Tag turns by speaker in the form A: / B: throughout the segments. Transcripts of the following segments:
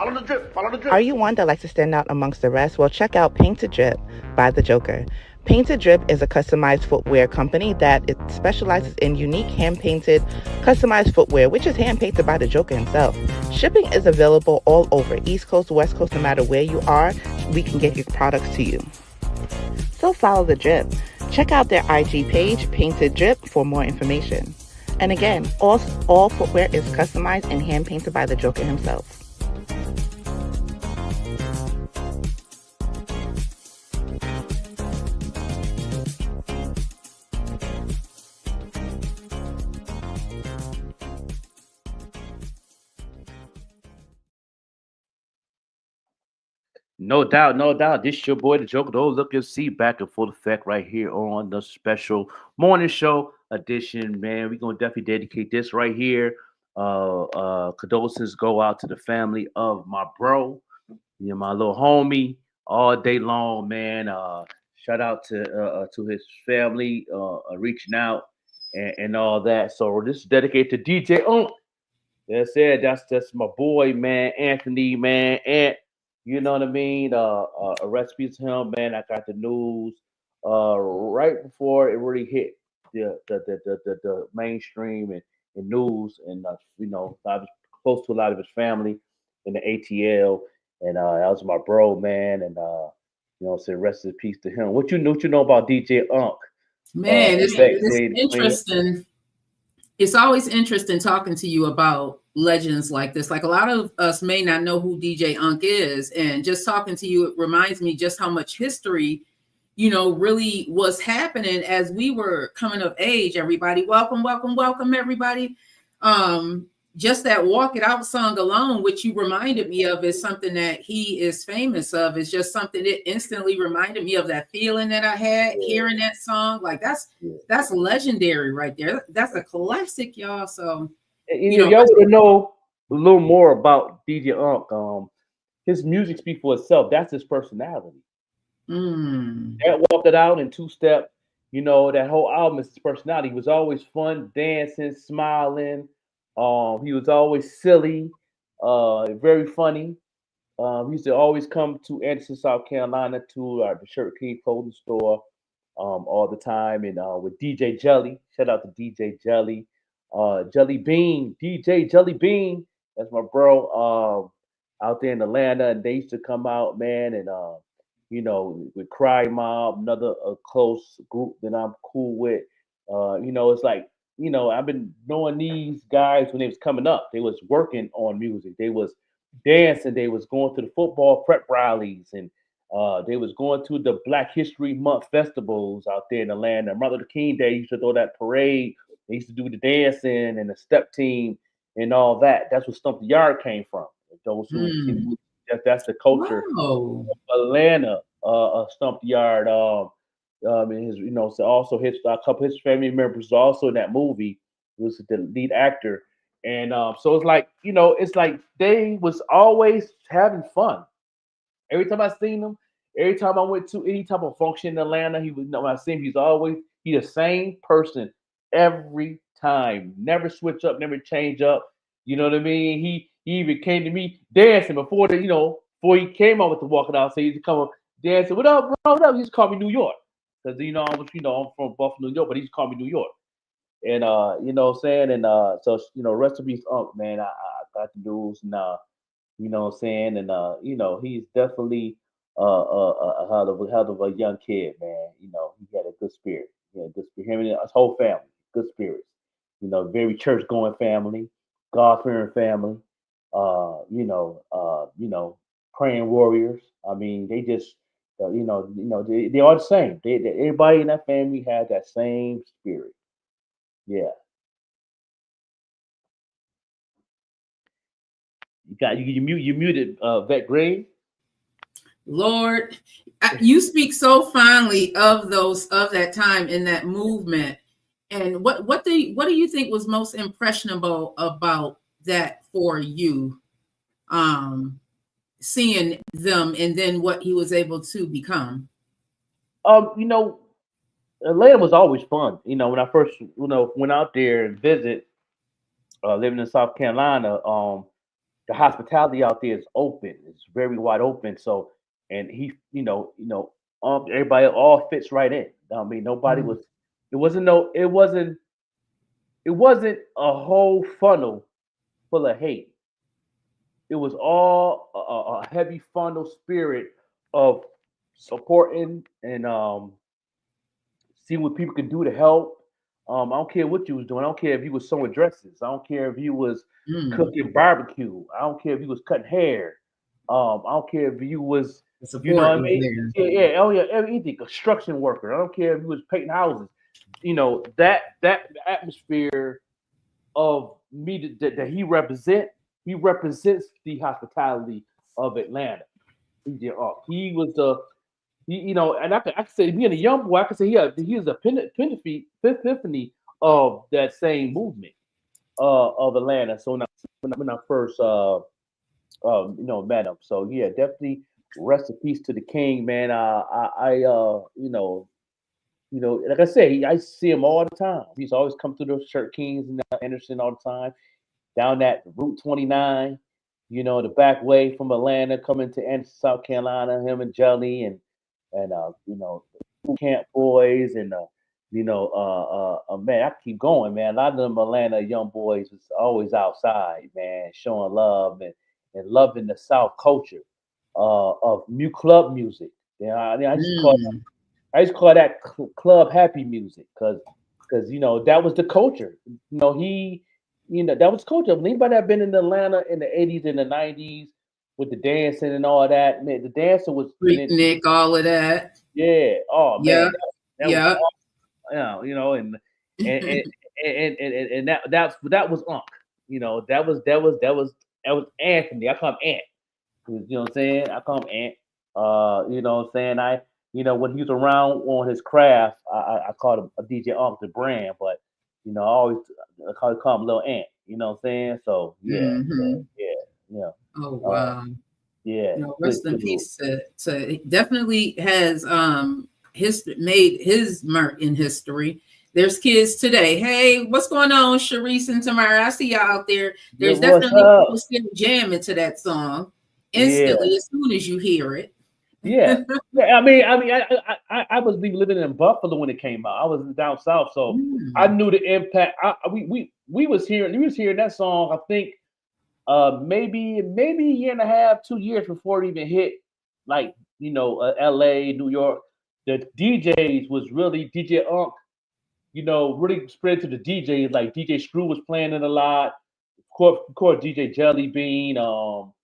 A: Follow the drip. Follow the drip.
B: Are you one that likes to stand out amongst the rest? Well, check out Painted Drip by The Joker. Painted Drip is a customized footwear company that it specializes in unique hand-painted, customized footwear, which is hand-painted by The Joker himself. Shipping is available all over, East Coast, West Coast, no matter where you are, we can get your products to you. So follow The Drip. Check out their IG page, Painted Drip, for more information. And again, all footwear is customized and hand-painted by The Joker himself.
A: No doubt, no doubt. This your boy, the Joker. Those look and see back in full effect right here on the special morning show edition. Man, we're gonna definitely dedicate this right here. Condolences go out to the family of my bro, my little homie, all day long, man. Shout out to his family, reaching out and all that. So this is dedicated to DJ Unk. That's it. That's my boy, man, Anthony, man, Ant. You know what I mean? A recipe to him, man. I got the news right before it really hit the mainstream and news, and I was close to a lot of his family in the ATL, and that was my bro, man, and say rest in peace to him. What you know about DJ Unk?
C: Man,
A: Back
C: it's
A: day,
C: interesting. It's always interesting talking to you about legends like this. Like a lot of us may not know who DJ Unk is, and just talking to you, it reminds me just how much history, really was happening as we were coming of age. Everybody, welcome, welcome, welcome, everybody. Just that Walk It Out song alone, which you reminded me of, is something that he is famous of. It's just something that instantly reminded me of that feeling that I had hearing that song. Like that's legendary right there. That's a classic, y'all. So
A: y'all want to know a little more about DJ Unk. His music speaks for itself. That's his personality. That Walk It Out and Two Step, that whole album is his personality. He was always fun, dancing, smiling. He was always silly, very funny. He used to always come to Anderson, South Carolina, to the Shirt King clothing store all the time, and with DJ Jelly. Shout out to DJ Jelly, Jelly Bean, DJ Jelly Bean. That's my bro out there in Atlanta, and they used to come out, man, and with Cry Mob, another close group that I'm cool with. It's like I've been knowing these guys when they was coming up. They was working on music. They was dancing. They was going to the football prep rallies, and they was going to the Black History Month festivals out there in Atlanta. Martin Luther King Day used to throw that parade. They used to do the dancing and the step team and all that. That's where Stump the Yard came from. Those who that's the culture of Atlanta. Stump the Yard. And his, so also his a couple of his family members also in that movie. He was the lead actor, and so it's like they was always having fun. Every time I seen him, every time I went to any type of function in Atlanta, he was. When I see him, he the same person every time. Never switch up, never change up. You know what I mean? He even came to me dancing before he came on with the walking out. So he used to come up dancing. What up, bro? What up? He used to call me New York because I'm from Buffalo, New York, but he just called me New York. And what I'm saying, and so rest in peace, Unk, man. I got the news, and what I'm saying, and he's definitely a hell of a young kid, man. He had a good spirit. He had a good spirit. Him and his whole family, good spirits. Very church going family, God fearing family. Praying warriors. I mean, they just they are the same. Everybody in that family had that same spirit. Yeah. You muted Vet Green.
C: Lord, you speak so fondly of that time in that movement. And what do you think was most impressionable about that for you? Seeing them and then what he was able to become.
A: Atlanta was always fun. When I first went out there and visit, living in South Carolina, the hospitality out there is open. It's very wide open. So, and he, everybody all fits right in. I mean, nobody was. It wasn't no. It wasn't. It wasn't a whole funnel full of hate. It was all a heavy funnel spirit of supporting and see what people can do to help. I don't care what you was doing. I don't care if you was sewing dresses. I don't care if you was cooking barbecue. I don't care if you was cutting hair. I don't care if you was, you know what I mean? Yeah, oh yeah, anything. Construction worker. I don't care if you was painting houses. You know, that atmosphere of me that he represents the hospitality of Atlanta. He was and I could say being a young boy, I could say he was a epiphany of that same movement of Atlanta. So when I first met him, so yeah, definitely rest in peace to the king, man. Like I say, I see him all the time. He's always come through the Shirt Kings and Anderson all the time, down that Route 29. The back way from Atlanta coming to Anderson, South Carolina. Him and Jelly and the Camp Boys and man, I keep going, man. A lot of them Atlanta young boys was always outside, man, showing love and loving the South culture of new club music. I used to call that club happy music because that was the culture. That was culture. Anybody that been in Atlanta in the 80s and the 90s with the dancing and all that, man, the dancing was
C: Nick, all of that.
A: Yeah. Oh man.
C: Yeah.
A: And that was Unc. That was Anthony. I call him Ant. You know what I'm saying? I call him Ant. You know what I'm saying? When he was around on his craft, I called him a DJ Unc, the brand, but I always call him Little Ant. You know what I'm saying? So yeah.
C: Oh wow.
A: Yeah.
C: Rest in peace to definitely has made his mark in history. There's kids today. Hey, what's going on, Sharice and Tamara? I see y'all out there. There's definitely people still jamming to that song instantly as soon as you hear it.
A: Yeah. I mean, I was living in Buffalo when it came out. I was down south, so I knew the impact. We was hearing that song. I think maybe a year and a half, 2 years before it even hit, like L.A., New York. The DJs was really DJ Unc. Really spread to the DJs. Like DJ Screw was playing it a lot. Of course, DJ Jelly Bean. All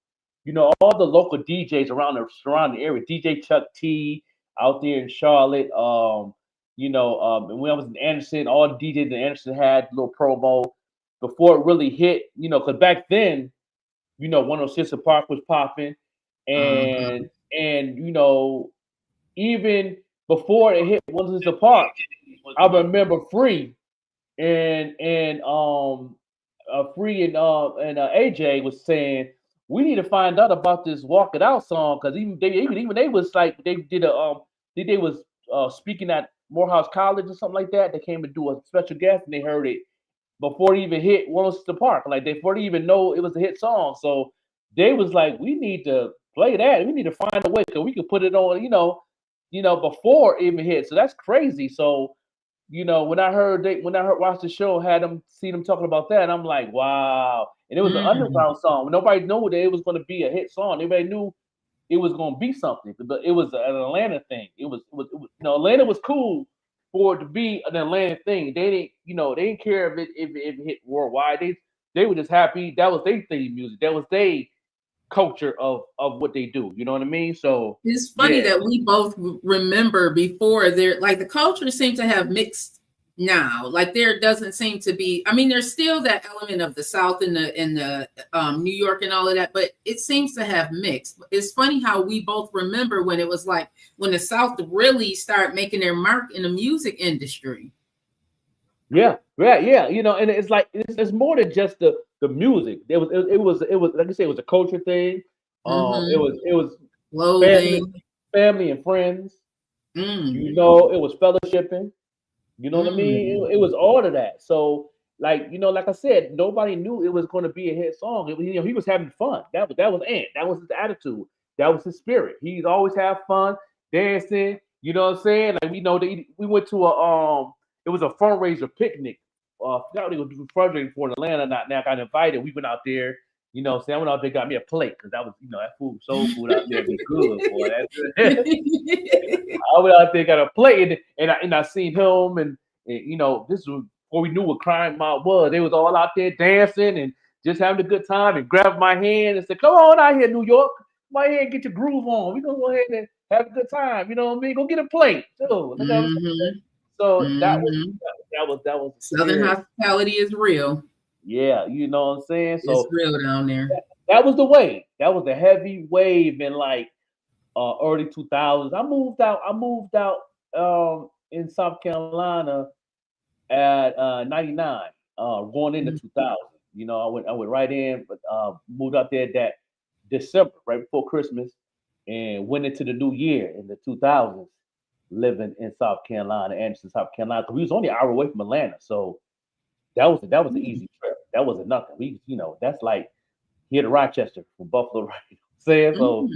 A: the local DJs around the surrounding area. DJ Chuck T out there in Charlotte. And when I was in Anderson, all the DJs in Anderson had a little promo before it really hit. Because back then, 106 Park was popping, and even before it hit 106 Park, I remember Free and AJ was saying we need to find out about this Walk It Out song because even they was like they did they was speaking at Morehouse College or something like that. They came to do a special guest and they heard it before it even hit 106 Park. Like before they even know it was a hit song. So they was like, we need to play that. We need to find a way because we could put it on, before it even hit. So that's crazy. So, when I watched the show, see them talking about that, and I'm like, wow. And it was an underground song. Nobody knew that it was going to be a hit song. Everybody knew it was going to be something, but it was an Atlanta thing. It was Atlanta was cool for it to be an Atlanta thing. They didn't care if it hit worldwide. They were just happy. That was their theme music. That was their culture of what they do. You know what I mean? So
C: it's funny that we both remember before there, like the culture seems to have mixed now. Like there doesn't seem to be, I mean, there's still that element of the South and the New York and all of that, but it seems to have mixed. It's funny how we both remember when it was like when the South really started making their mark in the music industry.
A: Yeah. And it's like it's more than just the music. It was like I say, it was a culture thing. It was family and friends. It was fellowshipping. You know what I mean? It was all of that. So like, you know, like I said, nobody knew it was going to be a hit song. It was, you know, he was having fun. That was Ant. That was his attitude. That was his spirit. He's always have fun, dancing. You know what I'm saying? Like, we know that we went to it was a fundraiser picnic. I forgot what he was fundraising for in Atlanta. Not now, got invited. We went out there. You know what I'm saying? I went out there, got me a plate because that was, you know, that food, soul food out there be good, boy. I went out there, got a plate, and I seen him, and you know, this was before we knew what Crime Mob was. They was all out there dancing and just having a good time, and grabbed my hand and said, "Come on out here, New York. Come out here and get your groove on. We gonna go ahead and have a good time. You know what I mean? Go get a plate too."
C: Mm-hmm.
A: So
C: mm-hmm.
A: that was
C: Southern hospitality is real.
A: Yeah, you know what I'm saying? So
C: it's real down there.
A: That was the wave. That was a heavy wave in like early 2000s. I moved out in South Carolina at 99, going into 2000. You know, I went right in, but moved out there that December, right before Christmas, and went into the new year in the 2000s, living in South Carolina, Anderson, South Carolina, because we was only an hour away from Atlanta. So that was an easy trip. That wasn't nothing. We, you know, that's like here to Rochester from Buffalo, right? Saying so,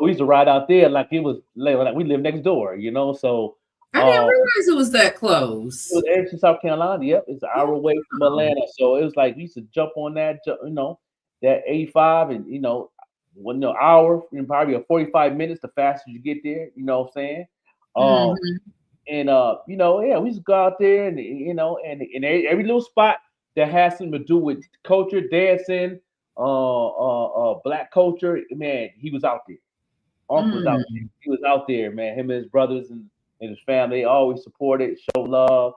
A: we used to ride out there like it was like we live next door, you know. So
C: I didn't realize it was that close.
A: It was Anderson, South Carolina. Yep, it's an hour away from Atlanta. So it was like we used to jump on that, you know, that 85, and you know, 1 hour and probably a 45 minutes. The faster you get there, you know what I'm saying. And you know, yeah, we used to go out there, and you know, and every little spot that has something to do with culture, dancing, black culture, man, he was out there. Uncle was out there. He was out there, man. Him and his brothers and his family always supported, showed love.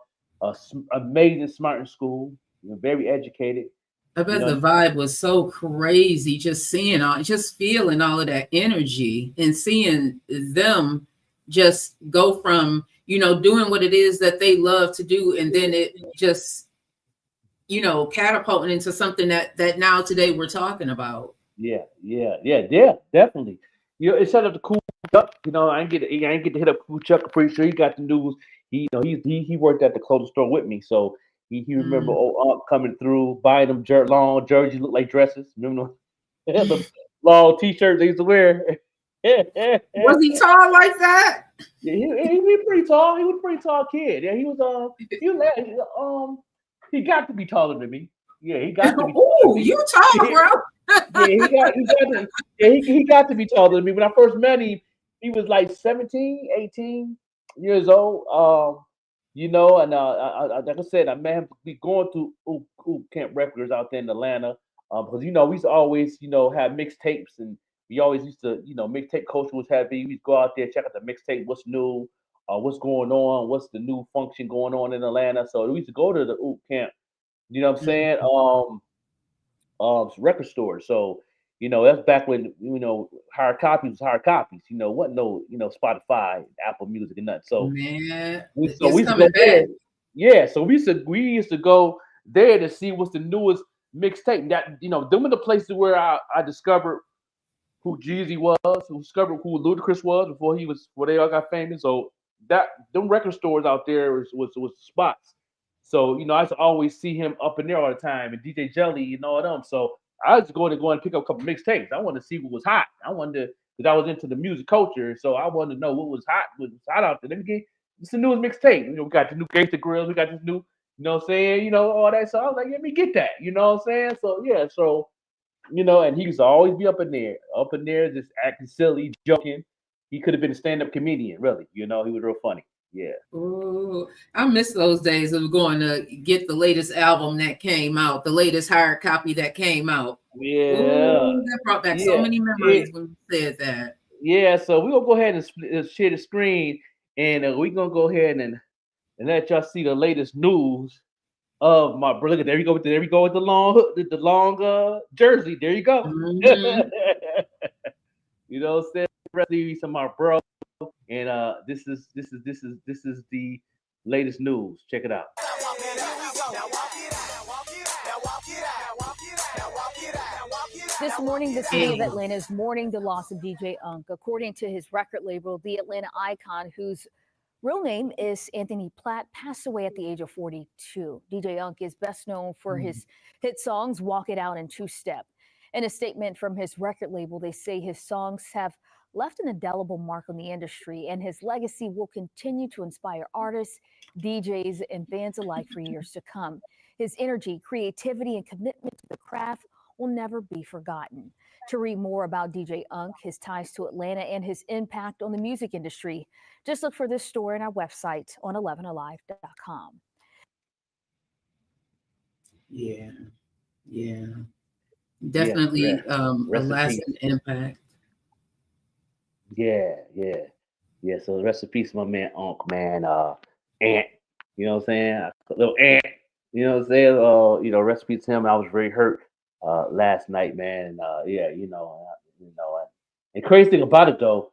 A: Amazing, smart in school, you know, very educated.
C: I bet the vibe was so crazy, just feeling all of that energy and seeing them just go from, you know, doing what it is that they love to do, and then it just, you know, catapulting into something that now today we're talking about.
A: Yeah, definitely. You know, it set up the Cool Chuck. You know, I ain't get to hit up Cool Chuck. I'm pretty sure he got the news. He worked at the clothing store with me, so he remember old Unc coming through, buying them long jerseys, look like dresses. Remember the long t-shirts they used to wear.
C: Was he tall like that?
A: Yeah, he was pretty tall. He was a pretty tall kid. Yeah, he was he got to be taller than me. Yeah, he got to be.
C: Oh, you tall, bro.
A: He got to be taller than me. When I first met him, he was like 17, 18 years old. You know, and like I said, I met him be going through Camp Records out there in Atlanta. Because you know, we used to always, you know, have mixtapes, and we always used to, you know, mixtape culture was heavy. We'd go out there, check out the mixtape, what's new, what's going on, what's the new function going on in Atlanta. So we used to go to the camp, you know what I'm saying? Record stores. So, you know, that's back when, you know, hard copies was hard copies. You know, wasn't no, you know, Spotify, Apple Music, and nothing. So,
C: man,
A: we used to go there. Yeah, so we used to go there to see what's the newest mixtape. That, you know, them are the places where I discovered who Jeezy was, who discovered who Ludacris was before they all got famous. So that them record stores out there was spots. So, you know, I used to always see him up in there all the time, and DJ Jelly and all them. So I was going to go and pick up a couple mixtapes. I wanted to see what was hot. I wanted to, because I was into the music culture, so I wanted to know what was hot out there. Let me get this the newest mixtape. You know, we got the new Gangsta Grills, we got this new, you know what I'm saying, you know, all that. So I was like, let me get that, you know what I'm saying? So yeah, so, you know, and he used to always be up in there, just acting silly, joking. He could have been a stand-up comedian, really. You know, he was real funny. Yeah.
C: Ooh, I miss those days of going to get the latest album that came out, the latest hard copy that came out.
A: Yeah.
C: Ooh, that brought back so many memories when you said that.
A: Yeah, so we're going to go ahead and share the screen, and we're going to go ahead and let y'all see the latest news of my brother. Look at there we go with the long jersey. There you go. Mm-hmm. You know what I'm saying? Rest of my bro. And this is the latest news. Check it out.
D: This morning, the city of Atlanta is mourning the loss of DJ Unk. According to his record label, the Atlanta icon, whose Real name is Anthony Platt, passed away at the age of 42. DJ Unk is best known for his hit songs Walk It Out and Two Step. In a statement from his record label, they say his songs have left an indelible mark on the industry, and his legacy will continue to inspire artists, DJs, and fans alike for years to come. His energy, creativity, and commitment to the craft will never be forgotten. To read more about DJ Unk, his ties to Atlanta, and his impact on the music industry, just look for this story on our website on 11alive.com.
C: Yeah. Definitely a lasting impact.
A: Yeah. So rest in peace, my man Unk, man. Ant, you know what I'm saying? Little Ant, you know what I'm saying? Rest in peace to him. I was very hurt last night, man. And crazy thing about it though,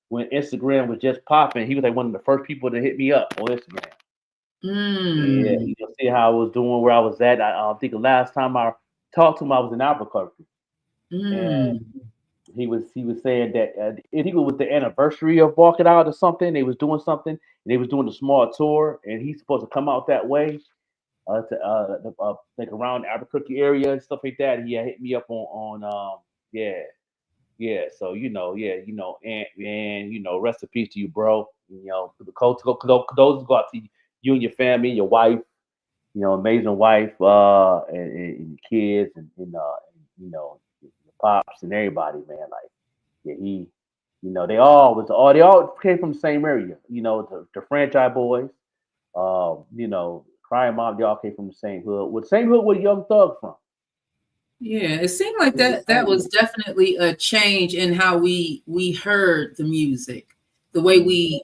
A: when Instagram was just popping, he was like one of the first people to hit me up on Instagram. Yeah, you can see how I was doing, where I was at. I think the last time I talked to him, I was in Albuquerque. And he was saying that I think it was the anniversary of Walk It Out or something. They was doing something, and they was doing a small tour, and he's supposed to come out that way, like around the Albuquerque area and stuff like that. And he had hit me up on So and rest in peace to you, bro. Those go out to you and your family, your wife, amazing wife, and kids, and your pops and everybody, man. They all came from the same area. The Franchise Boys, Crying Mob, they all came from the same hood. With same hood where Young Thug from.
C: Yeah, it seemed like that was definitely a change in how we heard the music, the way we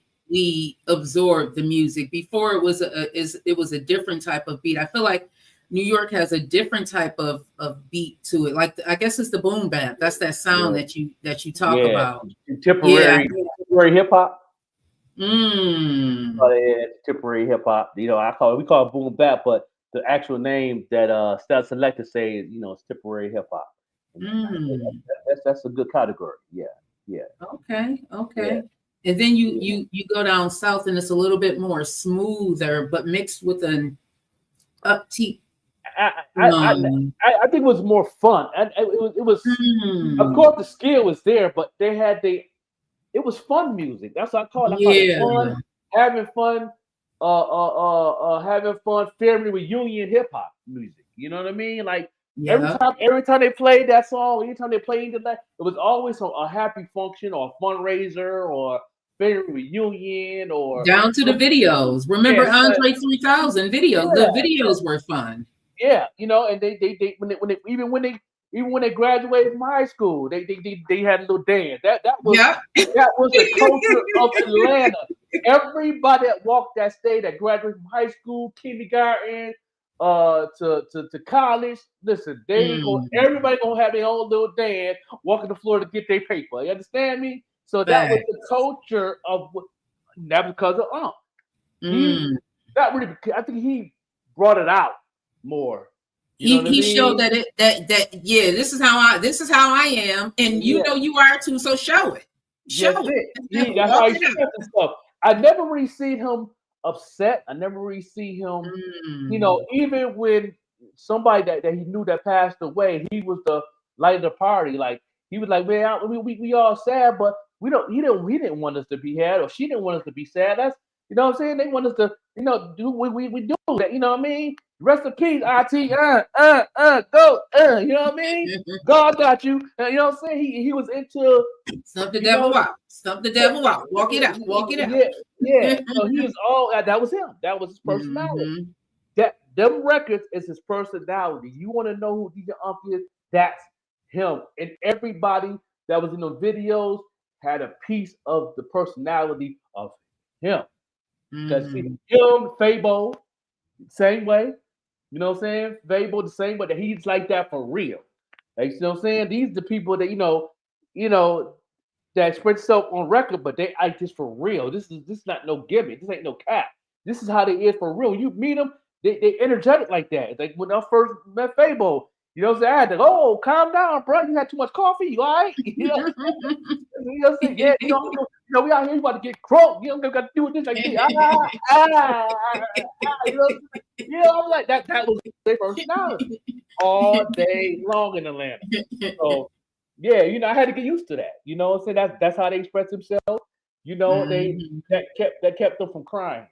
C: absorbed the music. Before it was a different type of beat. I feel like New York has a different type of beat to it. Like I guess it's the boom bap. That's that sound that you talk about.
A: Contemporary hip hop. Contemporary hip hop. We call it boom bap, but the actual name that Style Selector say is, it's temporary hip hop. That's a good category. Yeah.
C: Okay. Yeah. And then you go down south and it's a little bit more smoother, but mixed with an upbeat.
A: I think it was more fun. It was of course the skill was there, but it was fun music. That's what I call it. I call it fun, having fun. Having fun, family reunion hip hop music. You know what I mean? Like every time they played that song, anytime they played it was always a happy function or a fundraiser or family reunion or
C: down to the videos. Remember Andre 3000 videos? The videos were fun.
A: Yeah, and they when they graduated from high school, they had a little dance. That was the culture of Atlanta. Everybody that walked that stage, that graduated from high school, kindergarten, to college. Listen, everybody gonna have their own little dance, walking the floor to get their paper. You understand me? So that was the culture of that because of I think he brought it out more.
C: He showed that this is how I am, and you are too. So show it. Show it.
A: That's how he said stuff. I never really seen him upset. I never really see him. Even when somebody that he knew that passed away, he was the light of the party. Like he was like, man, we all sad, but he didn't want us to be sad, or she didn't want us to be sad. That's what I'm saying. They want us to do we do that. You know what I mean? Rest in peace, IT. Go. You know what I mean? God got you. You know what I'm saying? He was into
C: stump the devil out. Stump the devil out. Walk it out. Walk it out.
A: Yeah. So he was all that was him. That was his personality. Them records is his personality. You want to know who DJ Unk is? That's him. And everybody that was in the videos had a piece of the personality of him. Because him, Fabo, same way. You know what I'm saying? Fabo the same way. That he's like that for real. Like, you know what I'm saying? These are the people that that express themselves on record, but they act just for real. This is not no gimmick. This ain't no cap. This is how they is for real. You meet them, they energetic like that. It's like when I first met Fabo, you know what I'm saying? I had to, calm down, bro. You had too much coffee. You all right? You know what I'm saying? Yeah, know, we out here, we about to get crunk. You know, we got to do this like this. You know, I'm like, that was their personality all day long in Atlanta. So, yeah, you know, I had to get used to that. You know what I'm saying? That's how they express themselves. You know, that kept them from crying.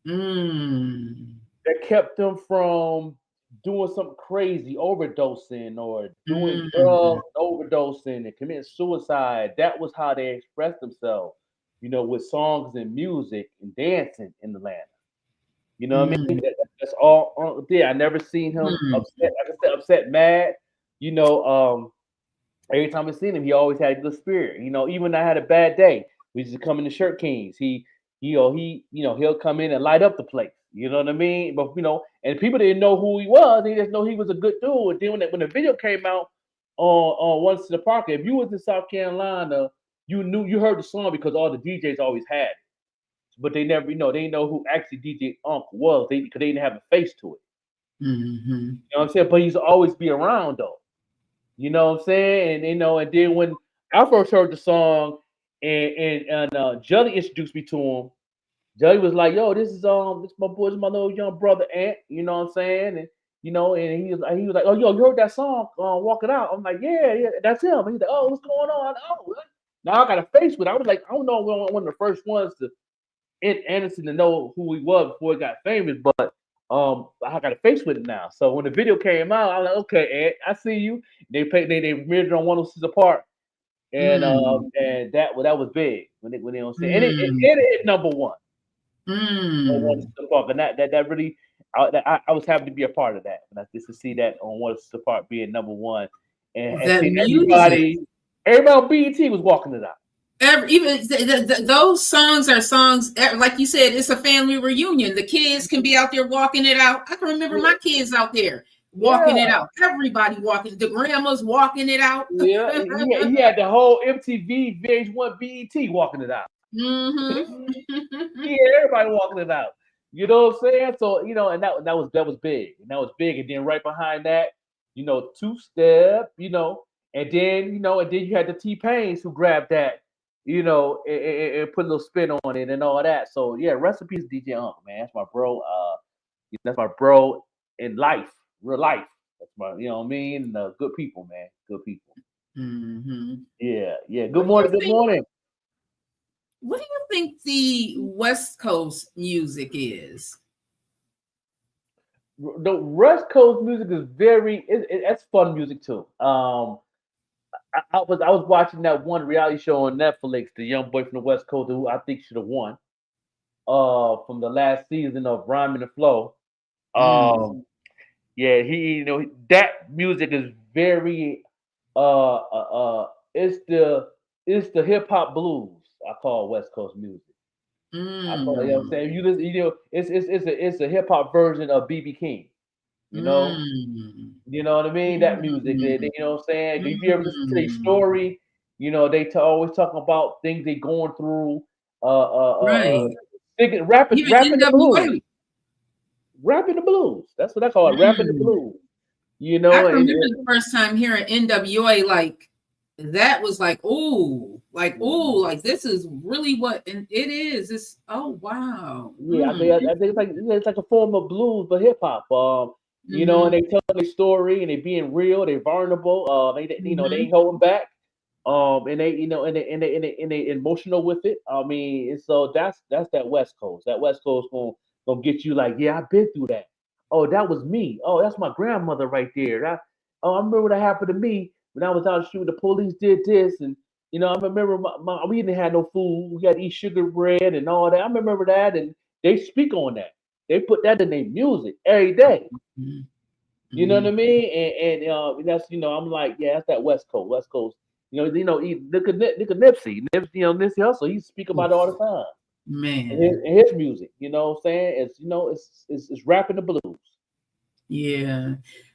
A: That kept them from doing something crazy, overdosing or doing drugs, overdosing and committing suicide. That was how they expressed themselves, you know, with songs and music and dancing in Atlanta. You know what I mean? That's all there. I never seen him upset, like I said, upset, mad. You know, every time I seen him, he always had a good spirit. You know, even when I had a bad day, we used to come in the Shirt Kings. He'll come in and light up the place. You know what I mean? But you know, and people didn't know who he was. They just know he was a good dude. And then when the video came out on Once to the Park, if you was in South Carolina, you heard the song because all the DJs always had it. But they never, you know, they didn't know who actually DJ Unk was. Because they didn't have a face to it. You know what I'm saying? But he's always be around though. You know what I'm saying? And you know, and then when I first heard the song and Jelly introduced me to him. Jelly was like, "Yo, this is my boy, this my little young brother Ant." You know what I'm saying? And you know, and he was like, "Oh, yo, you heard that song? Walk It Out." I'm like, "Yeah, that's him." And he's like, "Oh, what's going on?" Oh, now I got a face with it. I was like, I don't know, one of the first ones to Anderson to know who he was before he got famous, but I got a face with it now. So when the video came out, I was like, "Okay, Ant, I see you." They premiered it on 106 Apart, and that was big when they don't say, and it hit number one. And that really, I was happy to be a part of that, and just to see that on One Apart being number one, and everybody on BET was walking it out.
C: Even those songs are songs, like you said, it's a family reunion. The kids can be out there walking it out. I can remember my kids out there walking it out. Everybody walking, the grandmas walking it out.
A: Yeah, he had the whole MTV, VH1, BET walking it out. Everybody walking it out. You know what I'm saying? So you know, and that was big, and that was big. And then right behind that, you know, Two Step, you know, and then you had the T-Pains who grabbed that, you know, and put a little spin on it and all that. So yeah, rest in peace, DJ Unk, man. That's my bro. That's my bro in life, real life. That's my, you know what I mean? And, good people, man. Good people. Yeah. Good morning. Good morning.
C: What do you think the West Coast music is?
A: The West Coast music is that's fun music too. I was watching that one reality show on Netflix, the young boy from the West Coast, who I think should have won. From the last season of Rhyme and Flow. Yeah, that music is very it's the hip hop blues. I call West Coast music. I call it, you know what I'm saying? It's a hip hop version of BB King. You know? You know what I mean? That music, you know what I'm saying? If you ever listen to their story, you know, they always talk about things they going through, rapping the blues. Rapping the blues. That's what I call it, rapping the blues. You know,
C: I remember the first time hearing NWA, like that was like this is really what, and it is. It's wow.
A: Yeah, I think it's like a form of blues, but hip hop. You know, and they tell their story, and they being real, they vulnerable. They ain't holding back. And they emotional with it. I mean, and so that's that West Coast. That West Coast gonna get you like, yeah, I've been through that. Oh, that was me. Oh, that's my grandmother right there. I remember what happened to me when I was out shooting. The police did this, and you know, I remember we didn't have no food. We had to eat sugar bread and all that. I remember that, and they speak on that. They put that in their music every day. You know what I mean? And that's, you know, I'm like, yeah, that's that West Coast. West Coast. You know, look at Nipsey. Nipsey Hussle. He speak about it all the time.
C: Man,
A: in his music, you know what I'm saying? It's, you know, it's rapping the blues.
C: Yeah.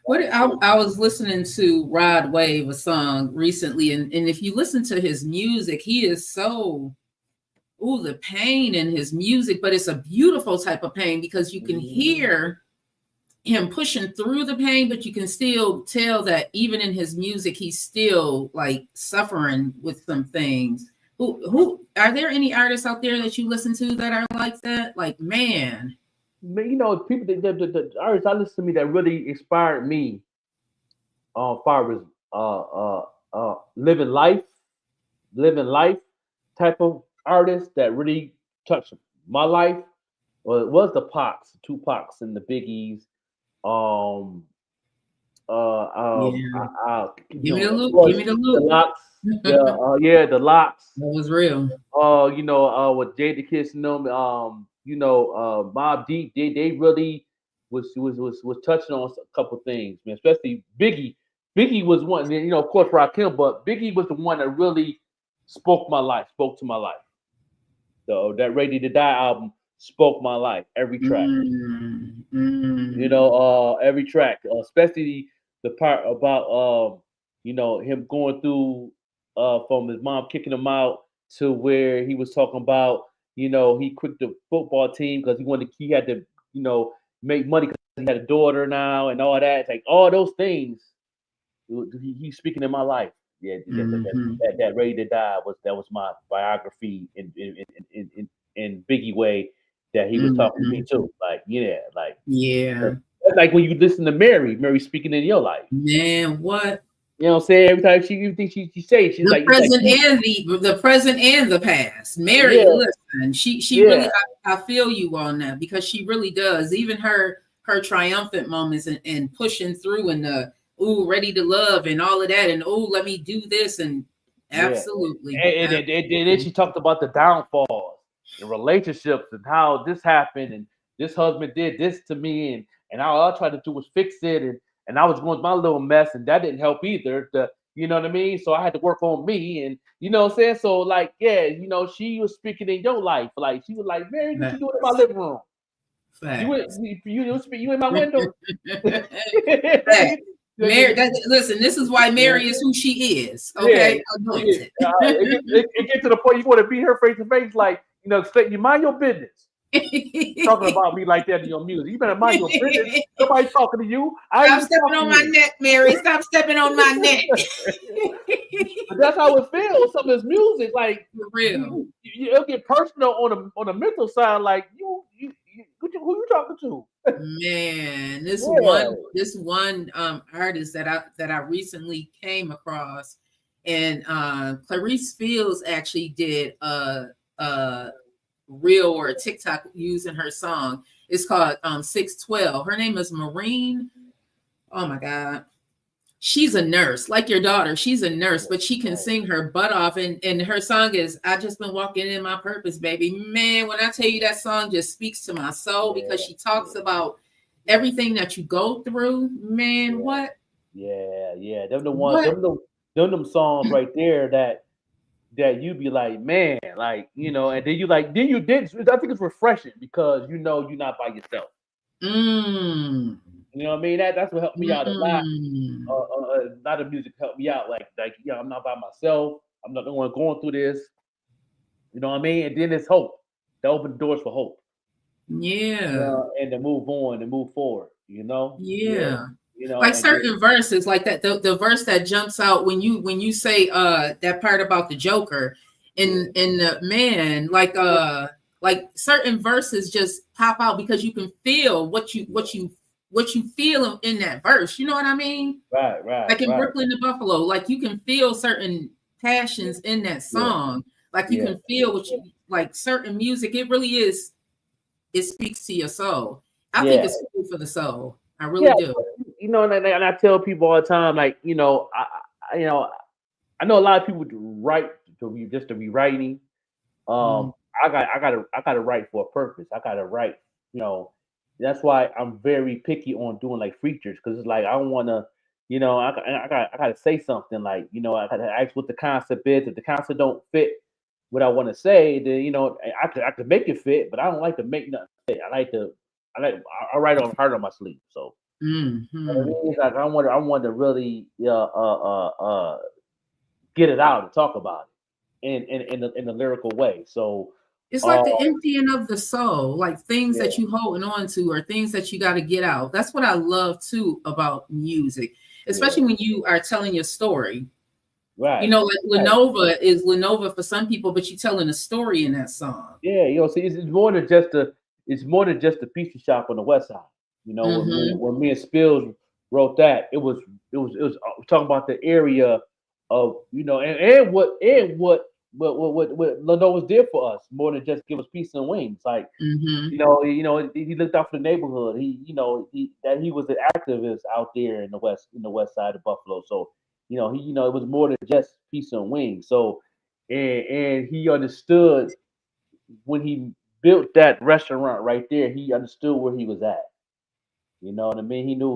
C: I was listening to Rod Wave, a song recently, and if you listen to his music, he is so the pain in his music, but it's a beautiful type of pain because you can hear him pushing through the pain, but you can still tell that even in his music, he's still like suffering with some things. Who are there any artists out there that you listen to that are like that? Like, man.
A: You know, people, the artists I listen to me that really inspired me, far as living life type of artist that really touched my life. Well, it was the Tupacs and the Biggies. Um,
C: Yeah.
A: Give
C: me the loop. Give me the loop.
A: The Locks. Yeah, the Locks.
C: That was real.
A: You know, with Jadakiss and them, you know, Mobb Deep, they really was touching on a couple things, man. Especially Biggie. Biggie was one, you know, of course, Rakim, but Biggie was the one that really spoke to my life. So that Ready to Die album spoke my life, every track. You know, every track, especially the part about you know, him going through from his mom kicking him out to where he was talking about, you know, he quit the football team because he had to, you know, make money because he had a daughter now and all that. It's like all those things. He's speaking in my life. Yeah, that Ready to Die was my biography in Biggie way that he was talking to me too. Like, like when you listen to Mary speaking in your life.
C: Man, what?
A: You know what I'm saying? Every time she says she's
C: the
A: like
C: present and the present and the past. Mary, listen, she really I feel you on that because she really does. Even her triumphant moments and pushing through and the ready to love and all of that and let me do this and absolutely.
A: And then she talked about the downfalls, the relationships and how this happened and this husband did this to me and all I tried to do was fix it and I was going through my little mess and that didn't help either. You know what I mean? So I had to work on me and you know what I'm saying? So like, yeah, you know, she was speaking in your life. Like she was like, Mary, what you doing in my living room? You in my window.
C: Mary, listen, this is why Mary is who she is. Okay.
A: It gets to the point you want to beat her face to face, like, you know, you mind your business. Talking about me like that in your music. You better mind your business. Somebody talking to you.
C: Stop stepping on my neck, Mary. Stop stepping on my neck.
A: But that's how it feels. Some of his music, like
C: for real.
A: It'll get personal on the mental side. Like who you talking to?
C: Man, this one artist that I recently came across, and Clarice Fields actually did a reel or a TikTok using her song. It's called 612. Her name is Maureen. Oh my God. She's a nurse, like your daughter. She's a nurse, but she can sing her butt off. And her song is I Just Been Walking in My Purpose, baby. Man, when I tell you that song just speaks to my soul because she talks about everything that you go through. Man, what?
A: Yeah. Them the ones, them songs right there that you be like, man, like, you know, and then I think it's refreshing because you know you're not by yourself. You know what I mean? That's what helped me out a lot. A lot of music helped me out. Like, yeah, I'm not by myself. I'm not the one going through this. You know what I mean? And then it's hope. That opened doors for hope.
C: Yeah.
A: And to move on and move forward, you know?
C: Yeah. You know, like certain verses like that, the verse that jumps out when you say that part about the Joker and the man, like certain verses just pop out because you can feel what you feel in that verse. You know what I mean?
A: Right.
C: Like in Brooklyn to Buffalo, like you can feel certain passions in that song. Like you can feel what you like certain music. It really is. It speaks to your soul. I think it's food for the soul. I really do.
A: You know, and I tell people all the time, like, you know, I know a lot of people write to be writing. I gotta write for a purpose. I gotta write, you know. That's why I'm very picky on doing like features because it's like I don't want to, you know, I gotta say something like, you know, I gotta ask what the concept is. If the concept don't fit what I want to say, then you know I could make it fit, but I don't like to make nothing fit. I write on hard on my sleeve. So it's like I want to really get it out and talk about it in a lyrical way. So
C: it's like the emptying of the soul, like things that you holding on to or things that you got to get out. That's what I love too about music, especially when you are telling your story.
A: Right.
C: You know, like Lenova is Lenova for some people, but you're telling a story in that song.
A: Yeah, see, it's more than just a pizza shop on the west side. You know, when me and Spills wrote that, it was talking about the area of, you know, and what Lenovo's did for us, more than just give us pizza and wings. Like, you know, he looked out for the neighborhood. He was an activist out there in the west side of Buffalo. So, you know, it was more than just pizza and wings. So, and he understood when he built that restaurant right there. He understood where he was at. You know what I mean? He knew,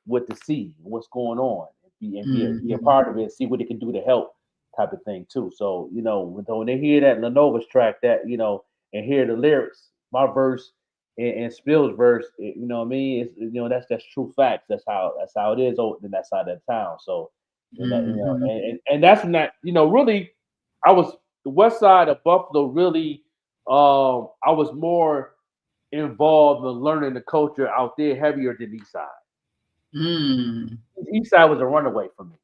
A: what to see, what's going on, and be a part of it, see what he can do to help, type of thing too. So, you know, when they hear that Lenova's track, that, you know, and hear the lyrics, my verse and Spill's verse, you know what I mean? It's, you know, that's true facts. That's how it is in that side of the town. So, and that, you know, and that's not, you know, really, I was the west side of Buffalo. Really, I was more involved in learning the culture out there heavier than East Side. East Side was a runaway for me.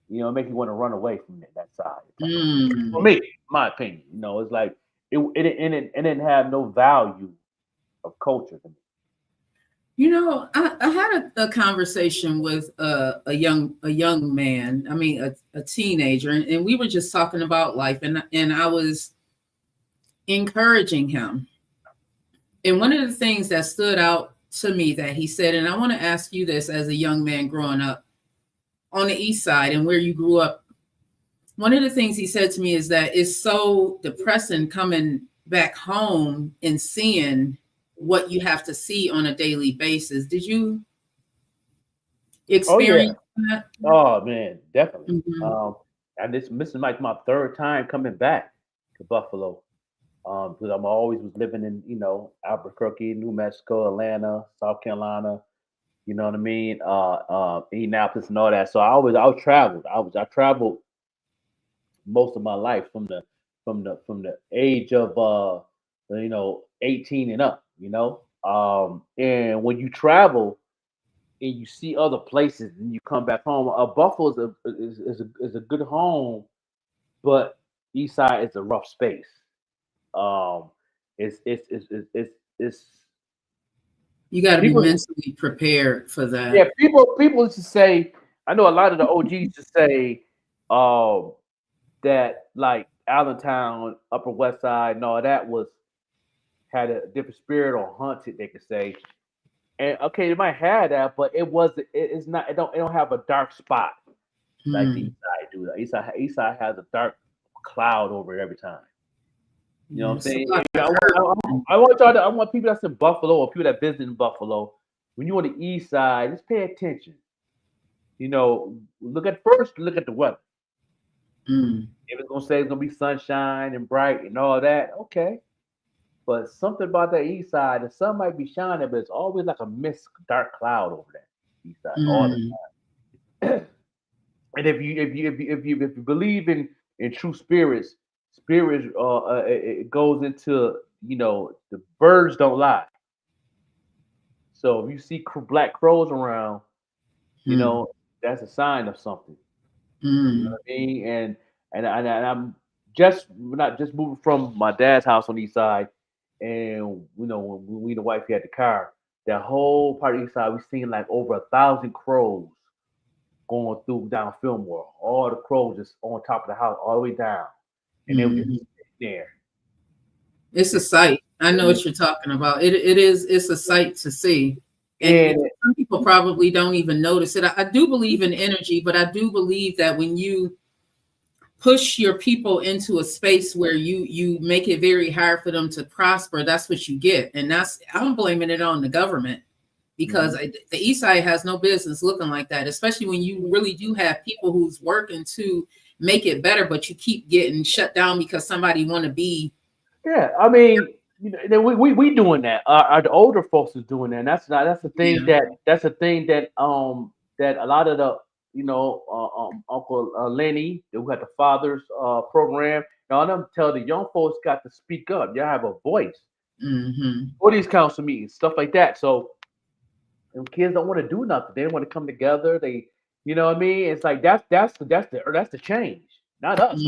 A: You know, it make you want to run away from that side. For me, my opinion, you know, it's like it didn't have no value of culture to me.
C: You know, I had a conversation with a young man. I mean, a teenager, and we were just talking about life, and I was encouraging him. And one of the things that stood out to me that he said, and I want to ask you this as a young man growing up on the East Side and where you grew up. One of the things he said to me is that it's so depressing coming back home and seeing what you have to see on a daily basis. Did you experience that?
A: Oh man, definitely. And this is like my third time coming back to Buffalo. Because I'm always was living in, you know, Albuquerque, New Mexico, Atlanta, South Carolina, you know what I mean? Indianapolis and all that. So I traveled. I traveled most of my life from the age of 18 and up, you know. And when you travel and you see other places and you come back home, Buffalo is a good home, but East Side is a rough space. It's
C: you got to be mentally prepared for that.
A: Yeah, people used to say, I know a lot of the OGs used to say that like Allentown, Upper West Side, and all that had a different spirit or haunted, they could say. And okay, they might have that, but it's not, it don't have a dark spot like the East Side do. The East Side has a dark cloud over it every time. You know what I'm saying? I want people that's in Buffalo or people that visit in Buffalo, when you're on the East Side, just pay attention. You know, look at the weather. If it's gonna say it's gonna be sunshine and bright and all that, okay. But something about that East Side, the sun might be shining, but it's always like a mist, dark cloud over that East Side all the time. And if you believe in true spirits, it goes into, you know, the birds don't lie. So if you see black crows around, you know, that's a sign of something. You know what I mean? And I'm not just moving from my dad's house on the East Side, and you know, when we and the wife had the car, that whole part of the East Side, we seen like over 1,000 crows going through down Fillmore. All the crows just on top of the house, all the way down, and they were just there.
C: It's a sight. I know what you're talking about. It's a sight to see. And some people probably don't even notice it. I do believe in energy, but I do believe that when you push your people into a space where you make it very hard for them to prosper, that's what you get. And I'm blaming it on the government, because the East Side has no business looking like that, especially when you really do have people who's working to make it better, but you keep getting shut down because somebody want to be.
A: Yeah, I mean, you know, we doing that. The older folks is doing that. And that's the thing that that a lot of the, you know, Uncle Lenny, who had the fathers program, all them tell the young folks got to speak up. Y'all have a voice. For these council meetings, stuff like that. So And kids don't want to do nothing. They don't want to come together. They, you know what I mean? It's like that's the change, not us.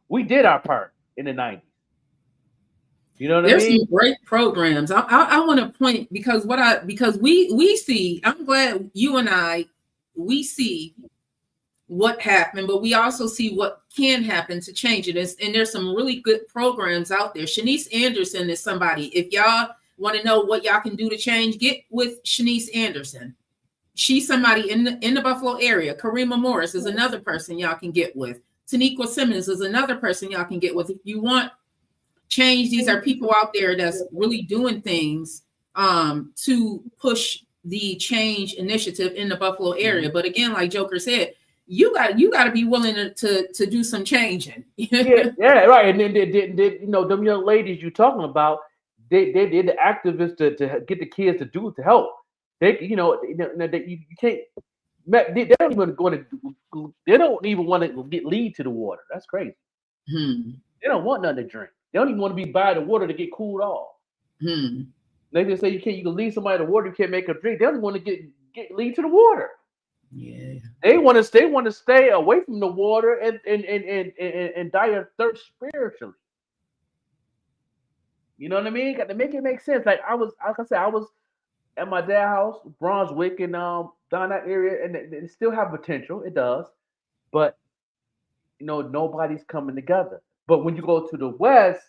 A: We did our part in the 90s. You know what
C: There's
A: I mean?
C: Some great programs. I want to point because we see. I'm glad you and we see what happened, but we also see what can happen to change it. And there's some really good programs out there. Shanice Anderson is somebody. If y'all want to know what y'all can do to change, get with Shanice Anderson. She's somebody in the Buffalo area. Karima Morris is another person y'all can get with. Taniqua Simmons is another person y'all can get with. If you want change, these are people out there that's really doing things to push the change initiative in the Buffalo area. But again, like Joker said, you got to be willing to do some changing.
A: yeah, right. And then they, you know, them young ladies you talking about, they did the activists to get the kids to help. They, you know, you can't. They don't even want to get lead to the water. That's crazy. They don't want nothing to drink. They don't even want to be by the water to get cooled off. They just say you can lead somebody to water, you can't make them drink. They don't want to get lead to the water.
C: Yeah.
A: They want to stay away from the water and die of thirst spiritually. You know what I mean? Got to make it make sense. Like I was at my dad's house, Brunswick, and down that area, and it still have potential. It does, but you know nobody's coming together. But when you go to the West,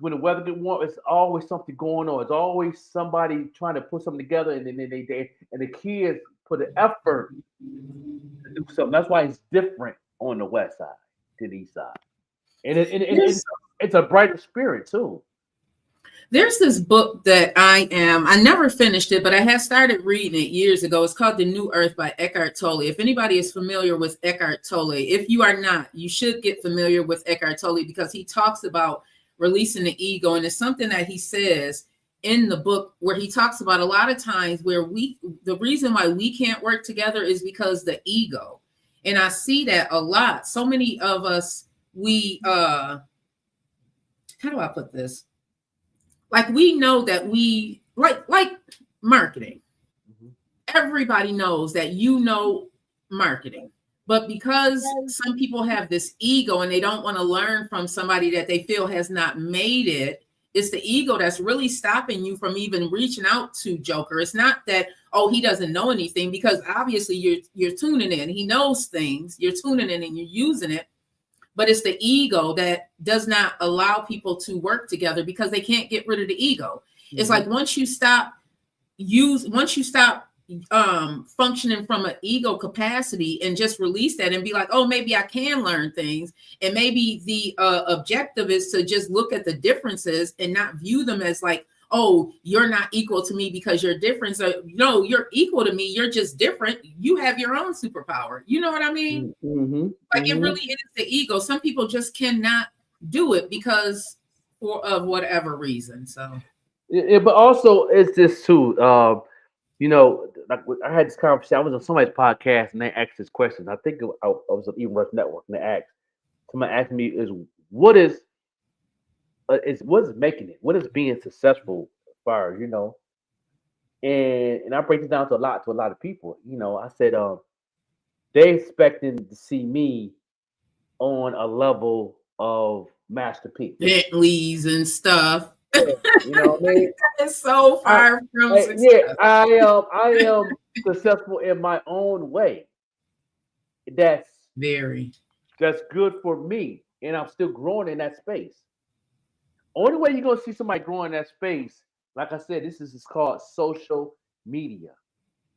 A: when the weather gets warm, it's always something going on. It's always somebody trying to put something together, and then the kids put an effort to do something. That's why it's different on the West side than the East side, and it's a brighter spirit too.
C: There's this book that I never finished it, but I had started reading it years ago. It's called The New Earth by Eckhart Tolle. If anybody is familiar with Eckhart Tolle, if you are not, you should get familiar with Eckhart Tolle because he talks about releasing the ego. And it's something that he says in the book where he talks about a lot of times where the reason why we can't work together is because the ego. And I see that a lot. So many of us, how do I put this? Like we know that we like marketing. Everybody knows that marketing. But because some people have this ego and they don't want to learn from somebody that they feel has not made it, it's the ego that's really stopping you from even reaching out to Joker. It's not that, oh, he doesn't know anything, because obviously you're tuning in. He knows things. You're tuning in and you're using it. But it's the ego that does not allow people to work together because they can't get rid of the ego. It's like once you stop functioning from an ego capacity and just release that and be like, oh, maybe I can learn things. And maybe the objective is to just look at the differences and not view them as like, oh, you're not equal to me because you're different. So no, you're equal to me. You're just different. You have your own superpower. You know what I mean? It really is the ego. Some people just cannot do it because of whatever reason. So,
A: but also it's this too. You know, like I had this conversation. I was on somebody's podcast and they asked this question. I think I was on Even Rush Network and somebody asked me what is making it? What is being successful as far as, you know? And I break it down to a lot of people. You know, I said they expecting to see me on a level of Master P.
C: Bentleys and stuff.
A: Yeah, you know what I mean?
C: It's so far from success.
A: Yeah, I am successful in my own way. That's good for me, and I'm still growing in that space. Only way you're gonna see somebody grow in that space, like I said, this is called social media.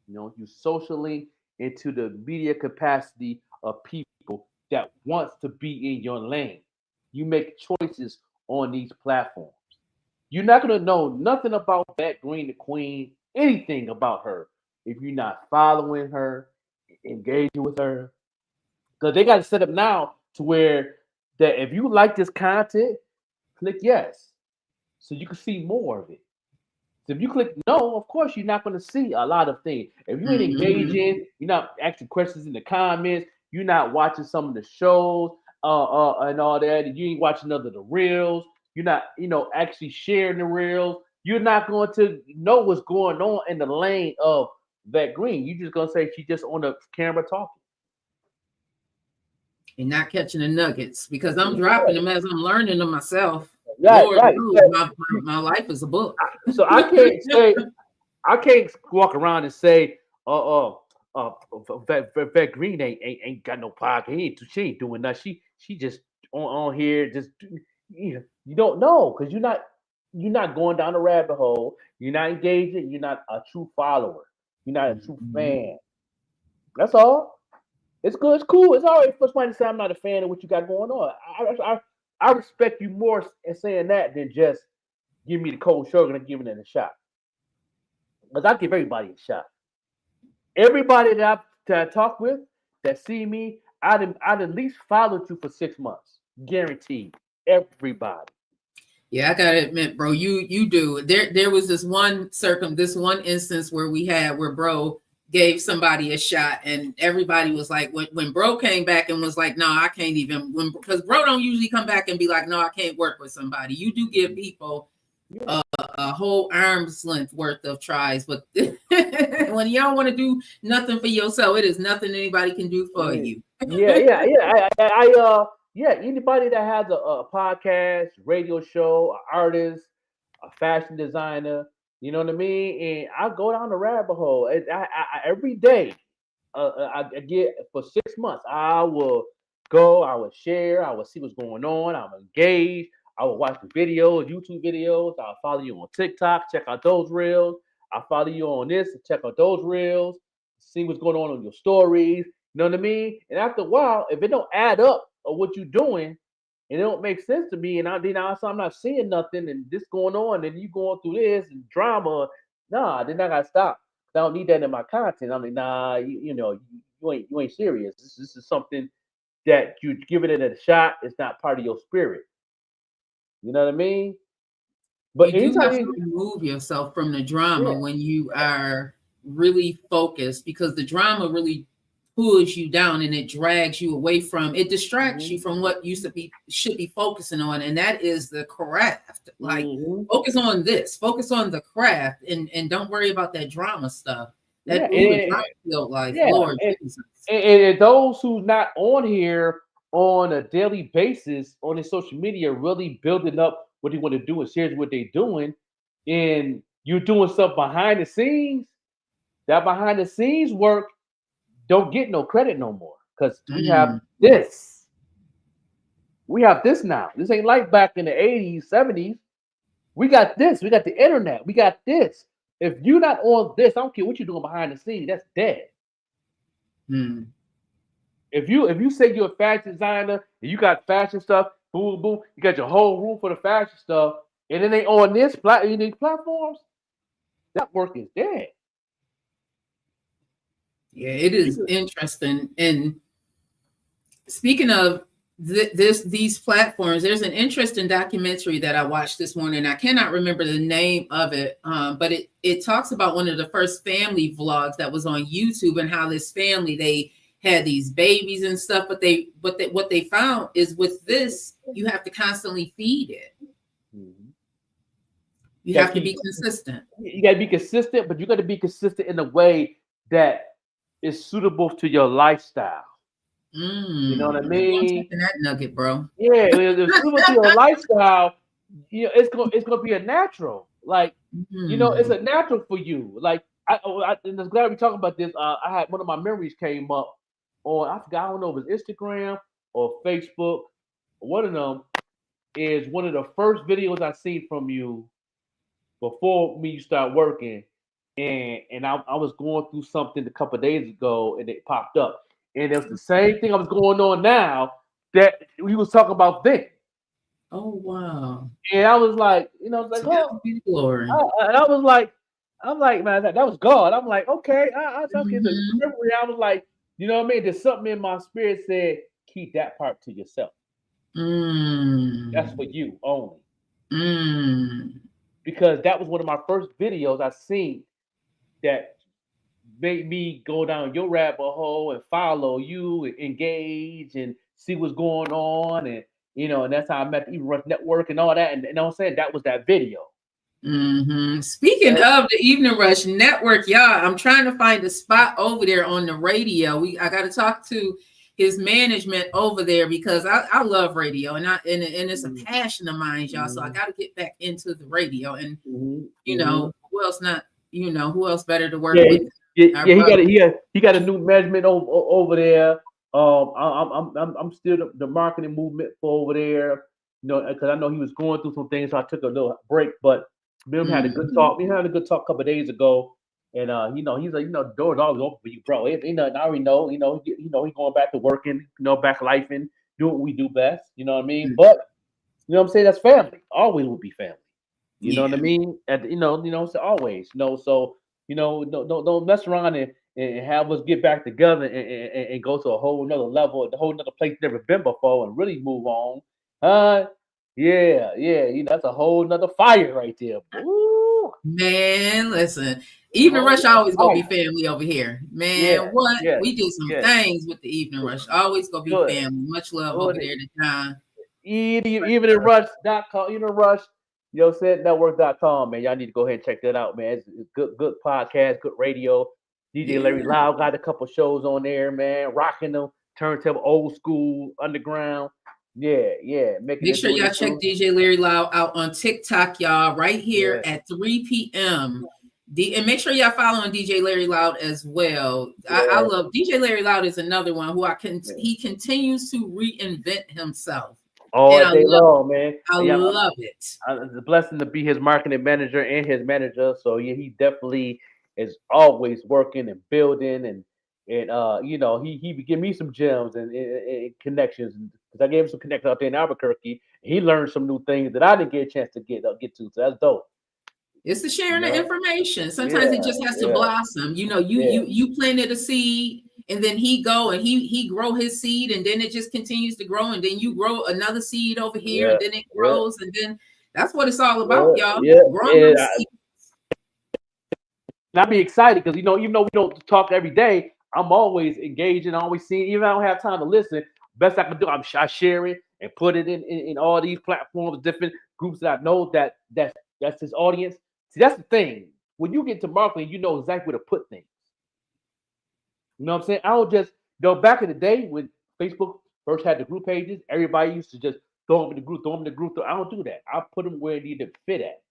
A: You know, you socially into the media capacity of people that wants to be in your lane. You make choices on these platforms. You're not gonna know nothing about that Green the Queen, anything about her, if you're not following her, engaging with her. Because they got it set up now to where that if you like this content, click yes, so you can see more of it. So if you click no, of course you're not going to see a lot of things. If you ain't engaging, you're not asking questions in the comments, you're not watching some of the shows and all that, and you ain't watching none of the reels, you're not, actually sharing the reels, you're not going to know what's going on in the lane of Yvette Green. You're just gonna say she's just on the camera talking.
C: And not catching the nuggets because I'm dropping them as I'm learning them myself.
A: Right,
C: Lord
A: right.
C: knows my life is a book.
A: So I can't say, I can't walk around and say, Yvette Green ain't got no podcast. She ain't doing nothing. She just on here just you don't know because you're not going down the rabbit hole. You're not engaging. You're not a true follower. You're not a true fan. That's all. It's good. It's cool. It's all right for somebody to say I'm not a fan of what you got going on. I respect you more in saying that than just give me the cold shoulder and giving it a shot. Because I give everybody a shot. Everybody that I talk with that see me, I'd at least followed you for 6 months. Guaranteed. Everybody.
C: Yeah, I gotta admit, bro, you do. There was this one instance where bro gave somebody a shot and everybody was like, when bro came back and was like, no, I can't even, because bro don't usually come back and be like, no, I can't work with somebody. You do give people a whole arm's length worth of tries, but when you don't want to do nothing for yourself, it is nothing anybody can do for you.
A: Anybody that has a podcast, radio show, an artist, a fashion designer, you know what I mean? And I go down the rabbit hole. I every day, I get for 6 months. I will go. I will share. I will see what's going on. I'm engaged. I will watch the videos, YouTube videos. I'll follow you on TikTok. Check out those reels. I'll follow you on this and check out those reels. See what's going on your stories. You know what I mean? And after a while, if it don't add up of what you're doing, and it don't make sense to me, and I'm not seeing nothing, and this going on, and you going through this and drama, nah, then I gotta stop. I don't need that in my content. I'm like, nah, you ain't serious. This is something that you giving it a shot. It's not part of your spirit. You know what I mean?
C: But you do have to remove yourself from the drama when you are really focused, because the drama really pulls you down and it drags you away from, it distracts you from what you should be focusing on, and that is the craft. Like focus on this, focus on the craft, and don't worry about that drama stuff. That Lord Jesus.
A: And those who's not on here on a daily basis on their social media, really building up what they want to do and shares what they're doing, and you're doing stuff behind the scenes, that behind the scenes work don't get no credit no more, because we have this. We have this now. This ain't like back in the 80s, 70s. We got this. We got the internet. We got this. If you're not on this, I don't care what you're doing behind the scenes, that's dead. If you say you're a fashion designer and you got fashion stuff, boom, boom, you got your whole room for the fashion stuff, and then they on these platforms, that work is dead.
C: Yeah, it is interesting. And speaking of these platforms, there's an interesting documentary that I watched this morning. I cannot remember the name of it, but it talks about one of the first family vlogs that was on YouTube, and how this family, they had these babies and stuff, but what they found is with this, you have to constantly feed it. You have to be consistent.
A: You got to be consistent, but you got to be consistent in a way that is suitable to your lifestyle. You know what I mean?
C: That nugget, bro.
A: Yeah, it's suitable to your lifestyle. You know, it's gonna be a natural. Like, you know, it's a natural for you. Like, I'm glad we talking about this. I had one of my memories came up on, I forgot, I don't know if it's Instagram or Facebook. One of them is one of the first videos I seen from you before you start working. And I was going through something a couple of days ago, and it popped up, and it was the same thing I was going on now that we was talking about then.
C: Oh wow!
A: And I was like, you know, like, oh, glory. I was like, I'm like, man, that was God. I'm like, okay, I talk in the memory. I was like, you know what I mean? There's something in my spirit said, keep that part to yourself. That's for you only. Because that was one of my first videos I seen that made me go down your rabbit hole and follow you and engage and see what's going on. And, you know, and that's how I met Even Rush Network and all that. And I'm saying that was that video.
C: Speaking of the Evening Rush Network, y'all, I'm trying to find a spot over there on the radio. I got to talk to his management over there because I love radio and it's a passion of mine, y'all. So I got to get back into the radio and you know who else who else better to work with?
A: Yeah, he got a new management over there. I'm still the marketing movement for over there. You know, because I know he was going through some things, so I took a little break. But we had a good talk. We had a good talk a couple of days ago, and he's like, the door's always open for you, bro. I already know. He's going back to working. back lifing, doing what we do best. You know what I mean? But you know what I'm saying? That's family. Always will be family. You know what I mean? So always. So don't mess around and have us get back together and go to a whole nother level, a whole nother place never been before, and really move on. Yeah. That's a whole nother fire right there. Ooh.
C: Man, listen. Evening Rush always gonna be family over here. Man, we did some things with the Evening Rush. Always gonna be family. Much love over there to John.
A: EveningRush.com, Evening Rush, YoSetNetwork.com, man. Y'all need to go ahead and check that out, man. It's good podcast, good radio. DJ Larry Loud got a couple shows on there, man. Rocking them, turntable, old school, underground. Yeah.
C: Make sure y'all check DJ Larry Loud out on TikTok, y'all, right here at 3 p.m. And make sure y'all following DJ Larry Loud as well. I love DJ Larry Loud is another one who he continues to reinvent himself.
A: All day long, man.
C: I love it.
A: It's a blessing to be his marketing manager and his manager. So he definitely is always working and building and he give me some gems and connections because I gave him some connections out there in Albuquerque. And he learned some new things that I didn't get a chance to get to. So that's dope.
C: It's the sharing of information. Sometimes it just has to blossom. You planted a seed and then he grow his seed and then it just continues to grow and then you grow another seed over here and then it grows and then that's what it's all about, y'all. Growing seeds.
A: And I'd be excited because even though we don't talk every day, I'm always engaging, always seeing. Even if I don't have time to listen, best I can do, I share it and put it in all these platforms, different groups that I know that's his audience. See, that's the thing. When you get to marketing, you know exactly where to put things. You know what I'm saying? I don't just back in the day when Facebook first had the group pages, everybody used to just throw them in the group. I don't do that. I put them where they need to fit at.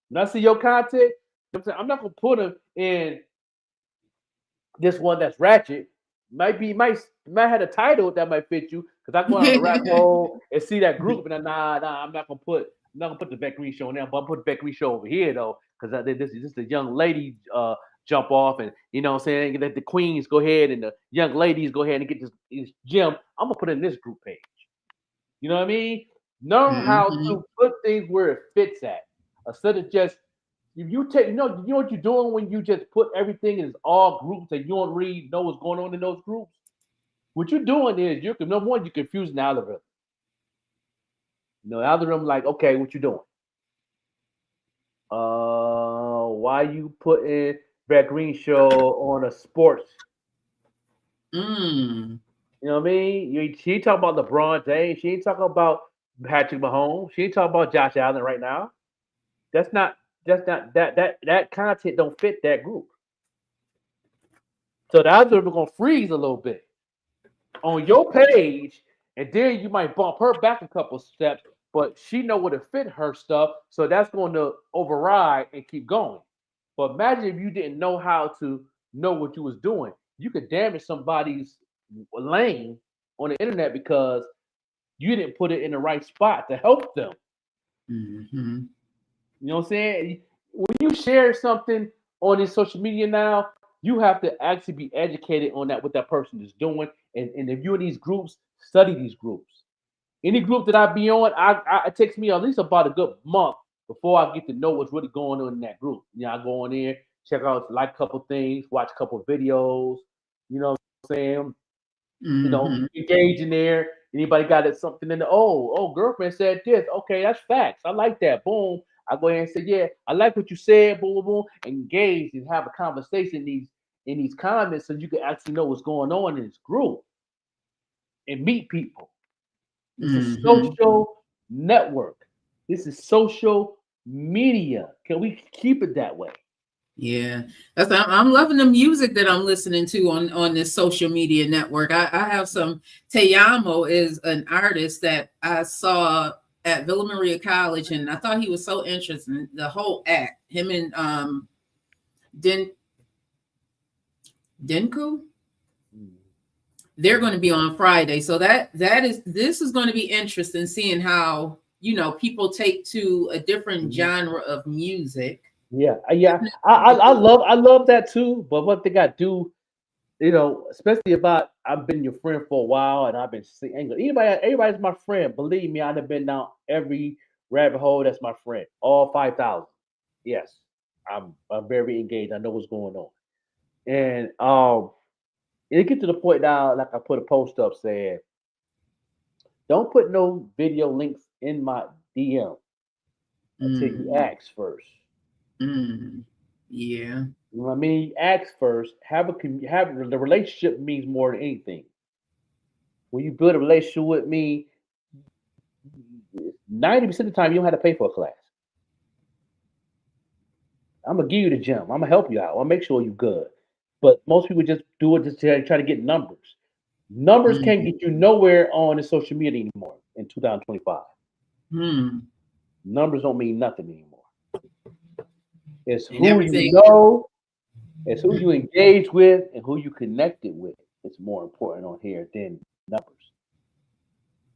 A: When I see your content, I'm not gonna put them in this one that's ratchet. Might have a title that might fit you because I go on the rap hole and see that group and I'm not gonna put the Beck Green show in there, but I'm putting the Beck Green show over here though because this is the young lady jump off and you know what I'm saying, let the queens go ahead and the young ladies go ahead and get this gym. I'm gonna put it in this group page. You know what I mean? Learn how to put things where it fits at instead of just. If you take, you know what you're doing when you just put everything in all groups and you don't really know what's going on in those groups? What you're doing is you're confusing the algorithm. The algorithm like, okay, what you doing? Why you putting Beck Green show on a sports? You know what I mean? She ain't talking about LeBron James. She ain't talking about Patrick Mahomes. She ain't talking about Josh Allen right now. That content don't fit that group. So the algorithm gonna freeze a little bit on your page, and then you might bump her back a couple steps, but she know where to fit her stuff, so that's going to override and keep going. But imagine if you didn't know how to know what you was doing. You could damage somebody's lane on the internet because you didn't put it in the right spot to help them. You know what I'm saying? When you share something on this social media now, you have to actually be educated on what that person is doing. And if you're in these groups, study these groups. Any group that I be on, it takes me at least about a good month before I get to know what's really going on in that group. I go on there, check out, like a couple things, watch a couple videos, you know what I'm saying? Engage in there. Anybody got something in the, girlfriend said this. Okay, that's facts. I like that. Boom. I go ahead and say, yeah, I like what you said, boom, boom, boom. Engage and have a conversation in these comments so you can actually know what's going on in this group and meet people. It's a social network. This is social media. Can we keep it that way?
C: Yeah, I'm loving the music that I'm listening to on this social media network. I have some. Teyamo is an artist that I saw at Villa Maria College, and I thought he was so interesting. The whole act, him and Denku, they're going to be on Friday. So this is going to be interesting, seeing how people take to a different genre of music.
A: Yeah. I love that too. But one thing I do, especially if I've been your friend for a while and I've been seeing everybody's my friend. Believe me, I've been down every rabbit hole. That's my friend. All 5,000. Yes, I'm very engaged. I know what's going on, and it gets to the point now. Like I put a post up saying, "Don't put no video links in my DM until you ask first."
C: Yeah.
A: You know what I mean? Ask first. Have the relationship means more than anything. When you build a relationship with me, 90% of the time you don't have to pay for a class. I'm gonna give you the gem. I'm gonna help you out. I'll make sure you're good. But most people just do it just to try to get numbers. Numbers can't get you nowhere on the social media anymore in 2025. Numbers don't mean nothing anymore. It's who you know, it's who you engage with, and who you connected with. It's more important on here than numbers.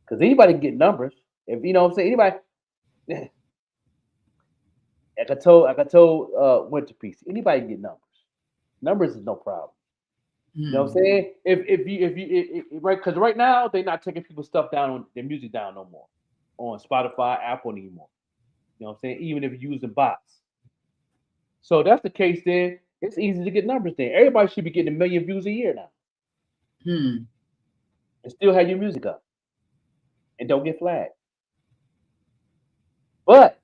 A: Because anybody can get numbers. If you know what I'm saying, anybody. Like I told Winterpiece, anybody can get numbers. Numbers is no problem. You know what I'm saying? If you right, because right now they're not taking people's stuff down on their music down no more on Spotify, Apple anymore. You know what I'm saying? Even if you're using bots. So if that's the case, then it's easy to get numbers. Then everybody should be getting 1 million views a year now, and still have your music up, and don't get flagged. But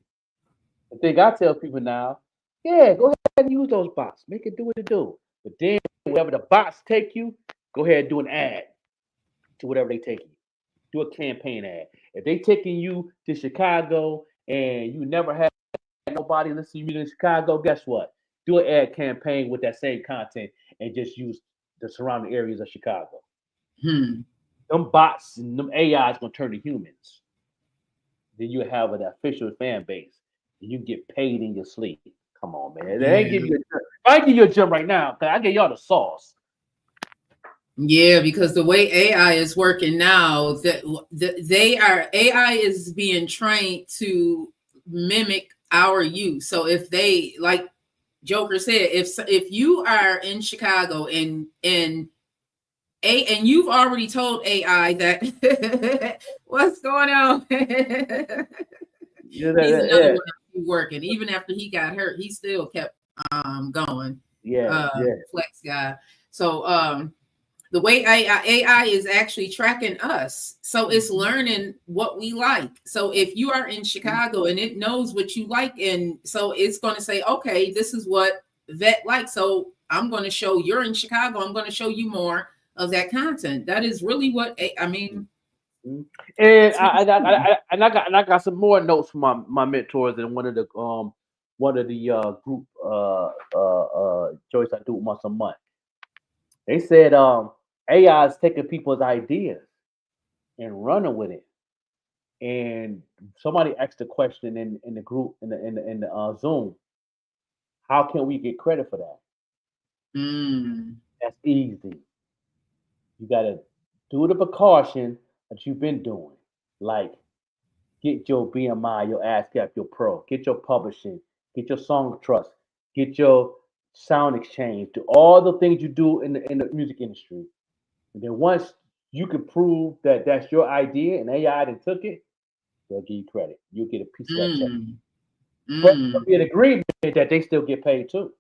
A: the thing I tell people now, yeah, go ahead and use those bots, make it do what it do. But then wherever the bots take you, go ahead and do an ad to whatever they take you. Do a campaign ad. If they taking you to Chicago and you never had nobody listen to you in Chicago, guess what? Do an ad campaign with that same content and just use the surrounding areas of Chicago. Them bots and them AI is gonna turn to humans. Then you have an official fan base. And you get paid in your sleep. Come on, man. They ain't give you I give you a jump right now, because I get y'all the sauce.
C: Yeah, because the way AI is working now, that AI is being trained to mimic our youth. So if they, like Joker said, if you are in Chicago and you've already told AI that what's going on, he's another one working. Even after he got hurt, he still kept going. Flex guy. So the way AI is actually tracking us, so it's learning what we like. So if you are in Chicago and it knows what you like, and so it's going to say, okay, this is what Vet likes. So I'm going to show, you're in Chicago, I'm going to show you more of that content. That is really what I mean.
A: And I got some more notes from my mentors and one of the group Joyce I do once a month. They said AI is taking people's ideas and running with it. And somebody asked a question in the group in the Zoom. How can we get credit for that? That's easy. You gotta do the precaution that you've been doing, like get your BMI, your ASCAP, your Pro, get your publishing, get your song trust, get your sound exchange, do all the things you do in the music industry. And then once you can prove that that's your idea and AI then took it, they'll give you credit. You'll get a piece of that check. But there'll be an agreement that they still get paid too.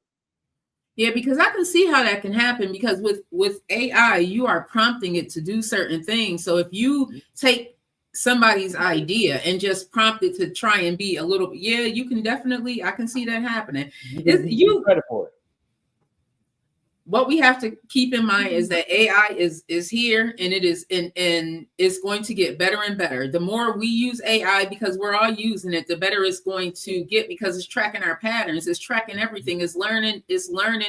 C: Yeah, because I can see how that can happen, because with AI, you are prompting it to do certain things. So if you take somebody's idea and just prompt it to try and be a little, you can definitely, I can see that happening.
A: You credit for it.
C: what we have to keep in mind is that AI is here, and it is and it's going to get better and better. The more we use AI, because we're all using it, the better it's going to get, because it's tracking our patterns, it's tracking everything, it's learning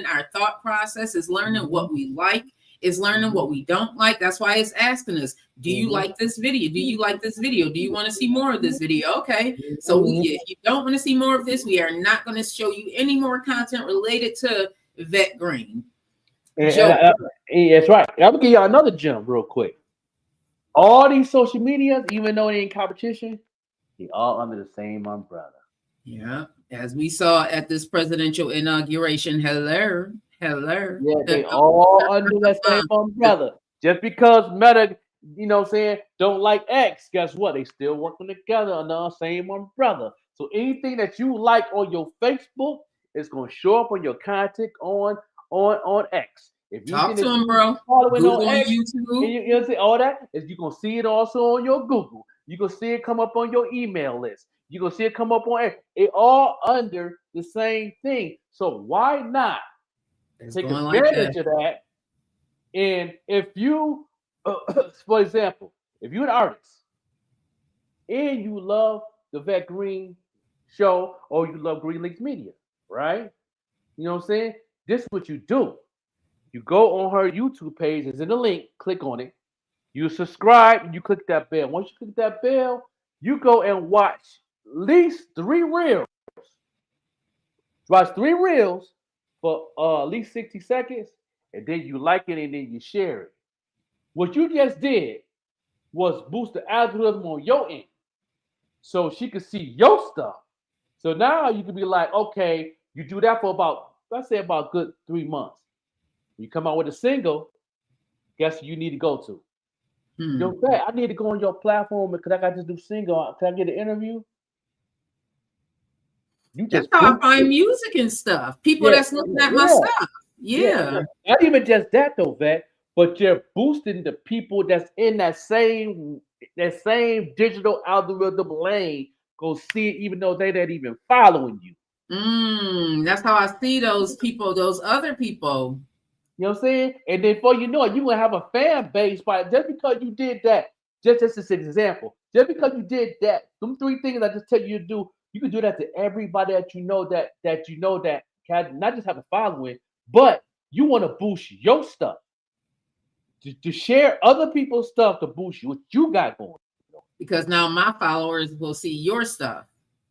C: our thought process, it's learning what we like, it's learning what we don't like. That's why it's asking us, do you like this video? Do you like this video? Do you want to see more of this video? Okay, so if you don't want to see more of this, we are not going to show you any more content related to Yvette Green.
A: That's right. I'm gonna give y'all another gem real quick. All these social medias, even though they in competition, they all under the same umbrella.
C: Yeah, as we saw at this presidential inauguration. Hello.
A: Yeah, they all under that same umbrella. Just because Meta, don't like X, guess what? They still working together under the same umbrella. So anything that you like on your Facebook is gonna show up on your content on X. If you
C: talk to them, bro,
A: Google
C: on
A: X,
C: YouTube,
A: you see all that is you're gonna see it also on your Google. You're gonna see it come up on your email list. You're gonna see it come up on it all under the same thing. So why not take advantage of that? And if you, for example, if you're an artist and you love the Yvette Green show or you love Green Links Media, right? You know what I'm saying? This is what you do. You go on her YouTube page, it's in the link, click on it. You subscribe and you click that bell. Once you click that bell, you go and watch at least 3 reels. Watch 3 reels for at least 60 seconds, and then you like it and then you share it. What you just did was boost the algorithm on your end so she could see your stuff. So now you can be like, okay, you do that for about, let's say about good 3 months. You come out with a single, guess what you need to go to? Yo, I need to go on your platform because I got this new single. Can I get an interview?
C: That's how I find music and stuff. People that's looking at my stuff. Yeah.
A: Not even just that though, Vet, but you're boosting the people that's in that same digital algorithm lane. Go see it, even though they're not even following you.
C: That's how I see those people, those other people.
A: You know what I'm saying? And then before you know it, you're going to have a fan base. But just because you did that, just as an example, just because you did that, them 3 things I just tell you to do, you can do that to everybody that you know that can not just have a following, but you want to boost your stuff. To share other people's stuff to boost you, what you got going.
C: Because now my followers will see your stuff.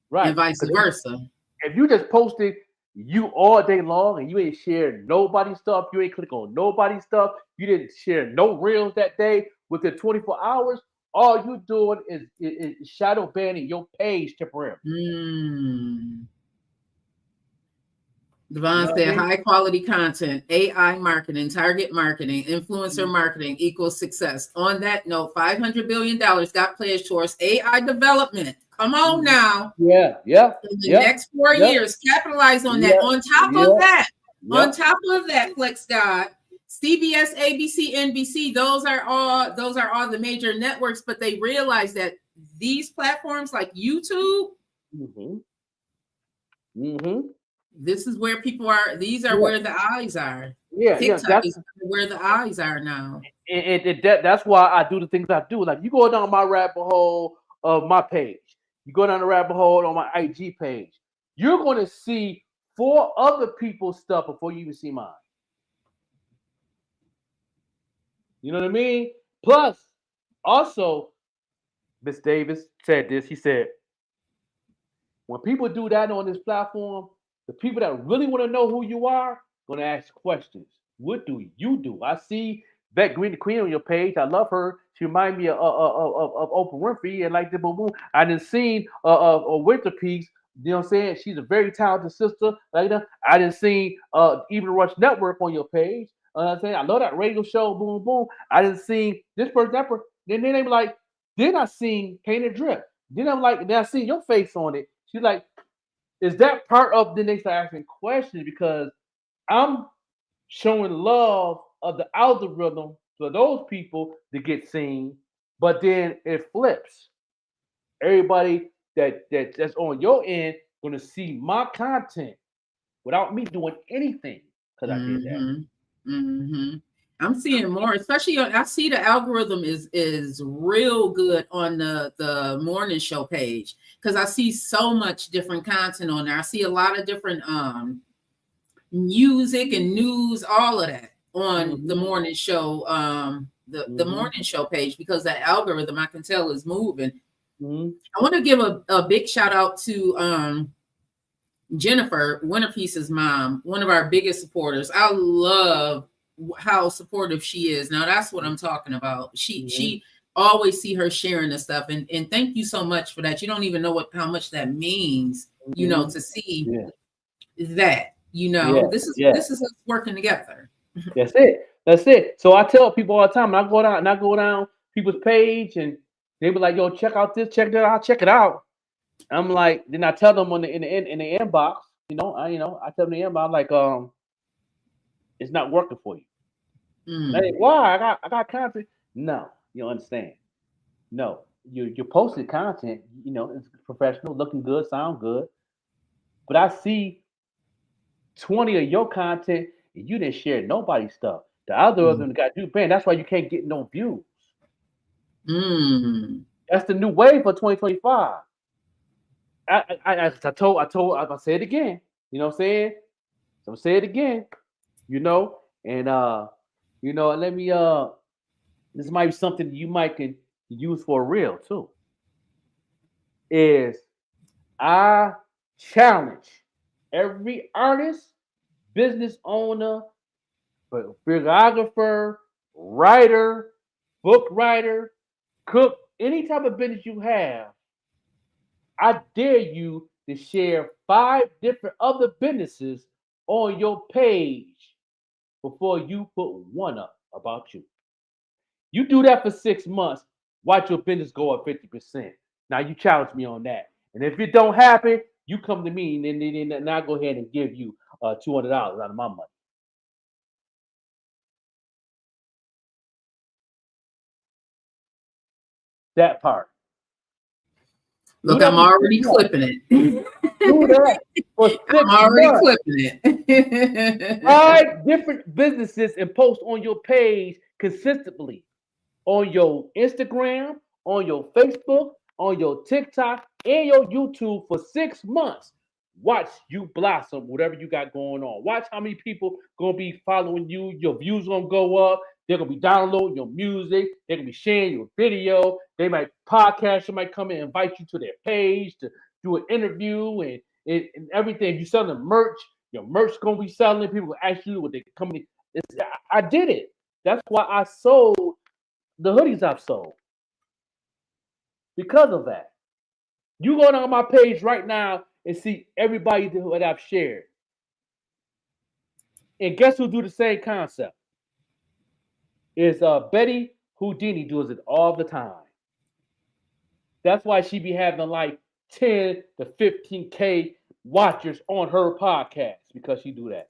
A: Right.
C: And vice versa.
A: If you just posted you all day long and you ain't shared nobody's stuff, you ain't click on nobody's stuff, you didn't share no reels that day within 24 hours, all you doing is shadow banning your page temporarily.
C: Devon said high quality content, AI marketing, target marketing, influencer marketing equals success. On that note, $500 billion got pledged towards AI development. Come on now.
A: Yeah.
C: In the next 4 years, capitalize on that. On top of that, Flex God, CBS, ABC, NBC, those are all the major networks, but they realize that these platforms like YouTube, this is where people are. These are where the eyes are. TikTok is where the eyes are now.
A: And that's why I do the things I do. Like you go down my rabbit hole of my page. You go down the rabbit hole on my IG page. You're going to see 4 other people's stuff before you even see mine. You know what I mean? Plus, also, Miss Davis said this. He said, when people do that on this platform, the people that really want to know who you are going to ask questions. What do you do? I see Yvette Green, the Queen, on your page. I love her. She reminds me of Oprah Winfrey and like the boom boom. I didn't seen Winter Peace. You know what I'm saying? She's a very talented sister. Like that. I didn't see Even Rush Network on your page. I'm saying I love that radio show. Boom boom. I didn't see this person, that person. Then they be like, then I seen Painted Drip. Then I'm like, then I seen your face on it. She's like, is that part of the next asking questions? Because I'm showing love of the algorithm for those people to get seen, but then it flips. Everybody that's on your end gonna see my content without me doing anything because I did that.
C: Mm-hmm. I'm seeing more, especially I see the algorithm is real good on the morning show page, because I see so much different content on there. I see a lot of different music and news, all of that on the morning show, the morning show page, because that algorithm, I can tell, is moving. I want to give a big shout out to Jennifer, Winterpiece's mom, one of our biggest supporters. I love how supportive she is. Now that's what I'm talking about. She always see her sharing this stuff, and thank you so much for that. You don't even know how much that means, you know, to see that, you know, this is us working together.
A: That's it. So I tell people all the time, I go down people's page, and they be like, "Yo, check out this, check that out, check it out." I'm like, then I tell them in the inbox, I tell them in the inbox, like, it's not working for you. Like, why? I got content. No, you don't understand. No, you're posting content. It's professional, looking good, sound good. But I see 20 of your content, and you didn't share nobody's stuff. The algorithm got you banned. That's why you can't get no views. That's the new wave for 2025. I'll say it again. You know what I'm saying? So I'll say it again. And let me this might be something you might can use for real too. Is I challenge every artist, business owner, videographer, writer, book writer, cook, any type of business you have. I dare you to share 5 different other businesses on your page before you put one up about you. You do that for 6 months, watch your business go up 50%. Now you challenge me on that. And if it don't happen, you come to me, and then I'll go ahead and give you $200 out of my money. That part.
C: Look, I'm already clipping it.
A: Do that for 6
C: I'm already
A: months.
C: clipping it.
A: 5 different businesses and post on your page consistently. On your Instagram, on your Facebook, on your TikTok, and your YouTube for 6 months. Watch you blossom, whatever you got going on. Watch how many people gonna be following you. Your views gonna go up. They're gonna be downloading your music. They're gonna be sharing your video. They might podcast. They might come and invite you to their page to do an interview and everything. If you selling merch, your merch gonna be selling. People will ask you what they company. I did it. That's why I sold the hoodies I've sold. Because of that. You go down my page right now and see everybody that I've shared. And guess who do the same concept? Is Betty Houdini does it all the time. That's why she be having like 10 to 15K watchers on her podcast, because she do that.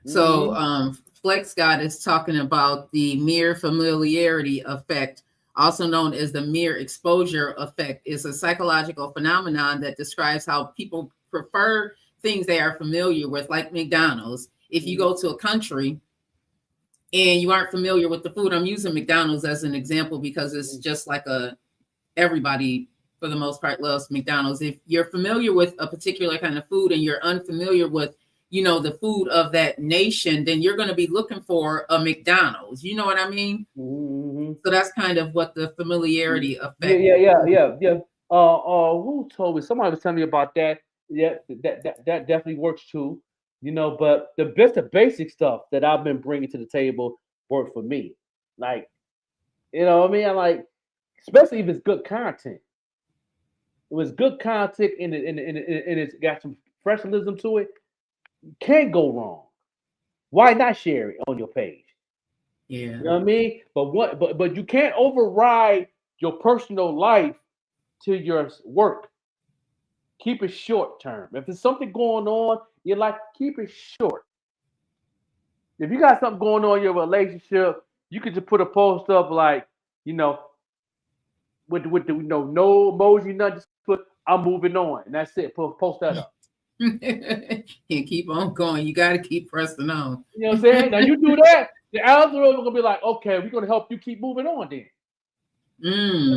C: So Flex God is talking about the mere familiarity effect, also known as the mere exposure effect, is a psychological phenomenon that describes how people prefer things they are familiar with, like McDonald's. If you go to a country and you aren't familiar with the food, I'm using McDonald's as an example because it's just like everybody for the most part loves McDonald's. If you're familiar with a particular kind of food and you're unfamiliar with, the food of that nation, then you're going to be looking for a McDonald's. You know what I mean? So that's kind of what the familiarity effect.
A: Yeah. Who told me? Somebody was telling me about that. Yeah, that definitely works too. But the basic stuff that I've been bringing to the table work for me. Like, what I mean? I like, especially if it's good content. It was good content and it's got some professionalism to it. You can't go wrong. Why not share it on your page?
C: Yeah.
A: You know what I mean? But you can't override your personal life to your work. Keep it short term. If there's something going on, you like, keep it short. If you got something going on in your relationship, you could just put a post up like, with the no emoji, nothing, just put I'm moving on. And that's it. Post that up.
C: And keep on going. You got to keep pressing on.
A: You know what I'm saying? Now you do that, the algorithm gonna be like, okay, we're gonna help you keep moving on then.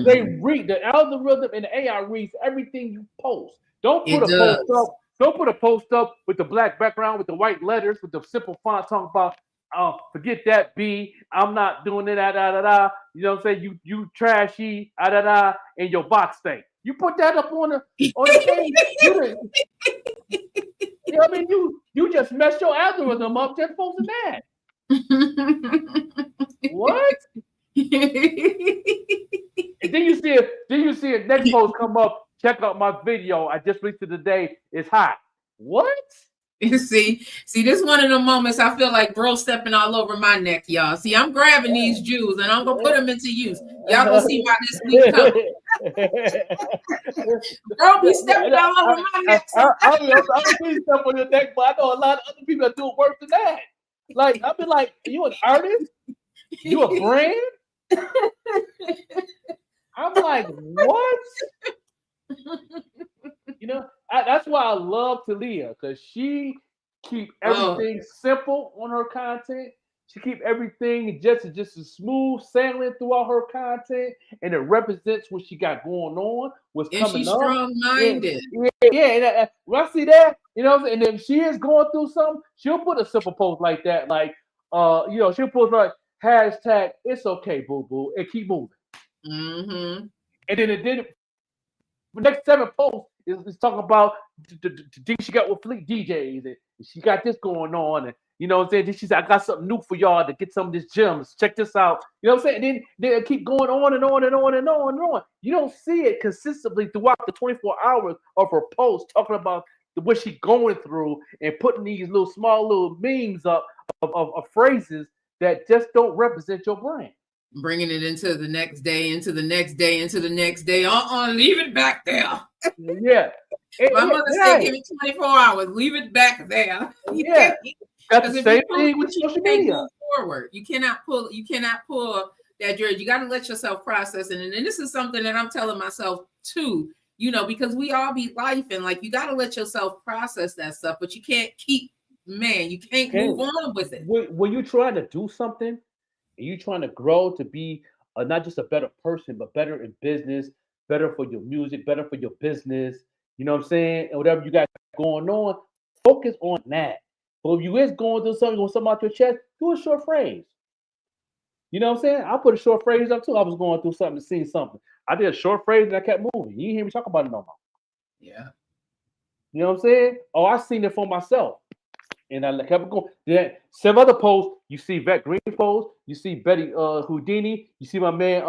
A: They read the algorithm and the AI reads everything you post. Don't put post up. Don't put a post up with the black background with the white letters with the simple font talking about forget that B. I'm not doing it. You know what I'm saying? You trashy and your box thing. You put that up on the thing. You know what I mean? You just messed your algorithm up just posting that. What? And then you see a next post come up. Check out my video I just released today. It's hot. What?
C: See, this one of the moments I feel like bro stepping all over my neck, y'all. See, I'm grabbing these Jews and I'm gonna put them into use. Y'all gonna see why this week comes. Bro be stepping all over my neck.
A: I don't step on your neck, but I know a lot of other people that do worse than that. Like I've been like, you an artist? You a brand? I'm like, what? You know, that's why I love Talia, because she keep everything simple on her content. She keep everything just a smooth sailing throughout her content, and it represents what she got going on, what's coming up.
C: Strong-minded.
A: Yeah. And when I see that, you know, and if she is going through something, she'll put a simple post like that, like, you know, she'll post like hashtag it's okay, boo boo, and keep moving.
C: Mm-hmm.
A: And then the next 7 posts is talking about the things she got with Fleet DJs, and she got this going on, and you know what I'm saying. Then she said, "I got something new for y'all to get some of these gems. Check this out." You know what I'm saying. And then they keep going on and on and on and on and on. You don't see it consistently throughout the 24 hours of her post talking about what she's going through and putting these small little memes up of phrases that just don't represent your brand.
C: Bringing it into the next day, into the next day, into the next day. Leave it back there.
A: Yeah.
C: My mother said, give it 24 hours. Leave it back there.
A: Yeah. That's the same thing with social media.
C: Forward. You cannot pull that dread. You got to let yourself process it. And this is something that I'm telling myself too, you know, because we all be life and like you got to let yourself process that stuff, but you can't move on with it.
A: When you're trying to do something, and you're trying to grow to be not just a better person, but better in business, better for your music, better for your business, you know what I'm saying? And whatever you got going on, focus on that. But if you is going through something out your chest, do a short phrase. You know what I'm saying? I put a short phrase up too. I was going through something, seeing something. I did a short phrase and I kept moving. You didn't hear me talk about it no more.
C: Yeah.
A: You know what I'm saying? Oh, I seen it for myself. And I kept going. Then 7 other posts. You see Vet Green post. You see Betty Houdini. You see my man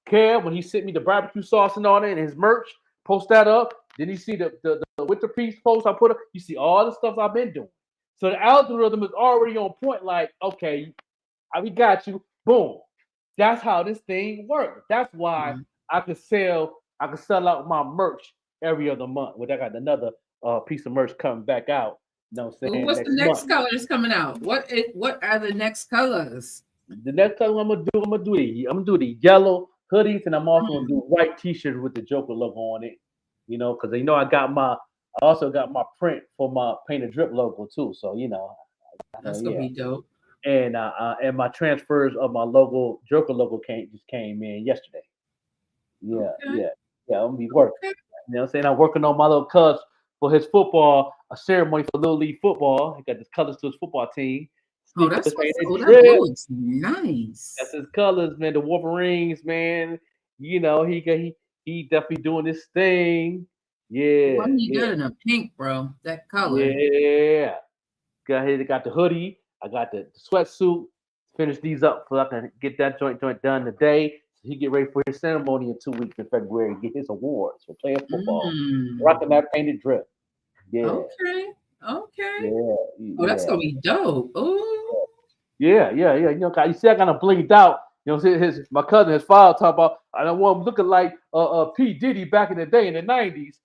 A: Kev when he sent me the barbecue sauce and all that and his merch. Post that up. Then you see the Winter Peace post I put up. You see all the stuff I've been doing. So the algorithm is already on point. Like, okay, we got you. Boom. That's how this thing works. That's why I can sell out my merch every other month. Well, I got another piece of merch coming back out. You know what I'm saying?
C: What's the next colors coming out? What are the next colors?
A: The next color I'm gonna do the yellow hoodies, and I'm also gonna do white t-shirts with the Joker logo on it. You know, because I also got my print for my Paint a Drip logo too. So you know,
C: that's gonna be dope.
A: And my transfers of my logo, Joker logo just came in yesterday. Yeah, okay. yeah. I'm gonna be working. Okay. You know what I'm saying? I'm working on my little cuz for his football, a ceremony for Little League football. He got his colors to his football team.
C: Oh, that looks nice.
A: That's his colors, man. The Wolverines, man. You know, he definitely doing this thing. Yeah.
C: Why you got in a pink, bro? That color.
A: Yeah. Got the hoodie. I got the sweatsuit. Finish these up so I can get that joint done today. So he get ready for his ceremony in 2 weeks in February and get his awards for playing football. Rocking that Painted Drip. Yeah.
C: Okay.
A: Yeah.
C: That's gonna be dope. Oh.
A: Yeah. You know, you see, I kind of blinked out. You know, my cousin, his father, talk about I don't want him looking like P. Diddy back in the day in the 90s.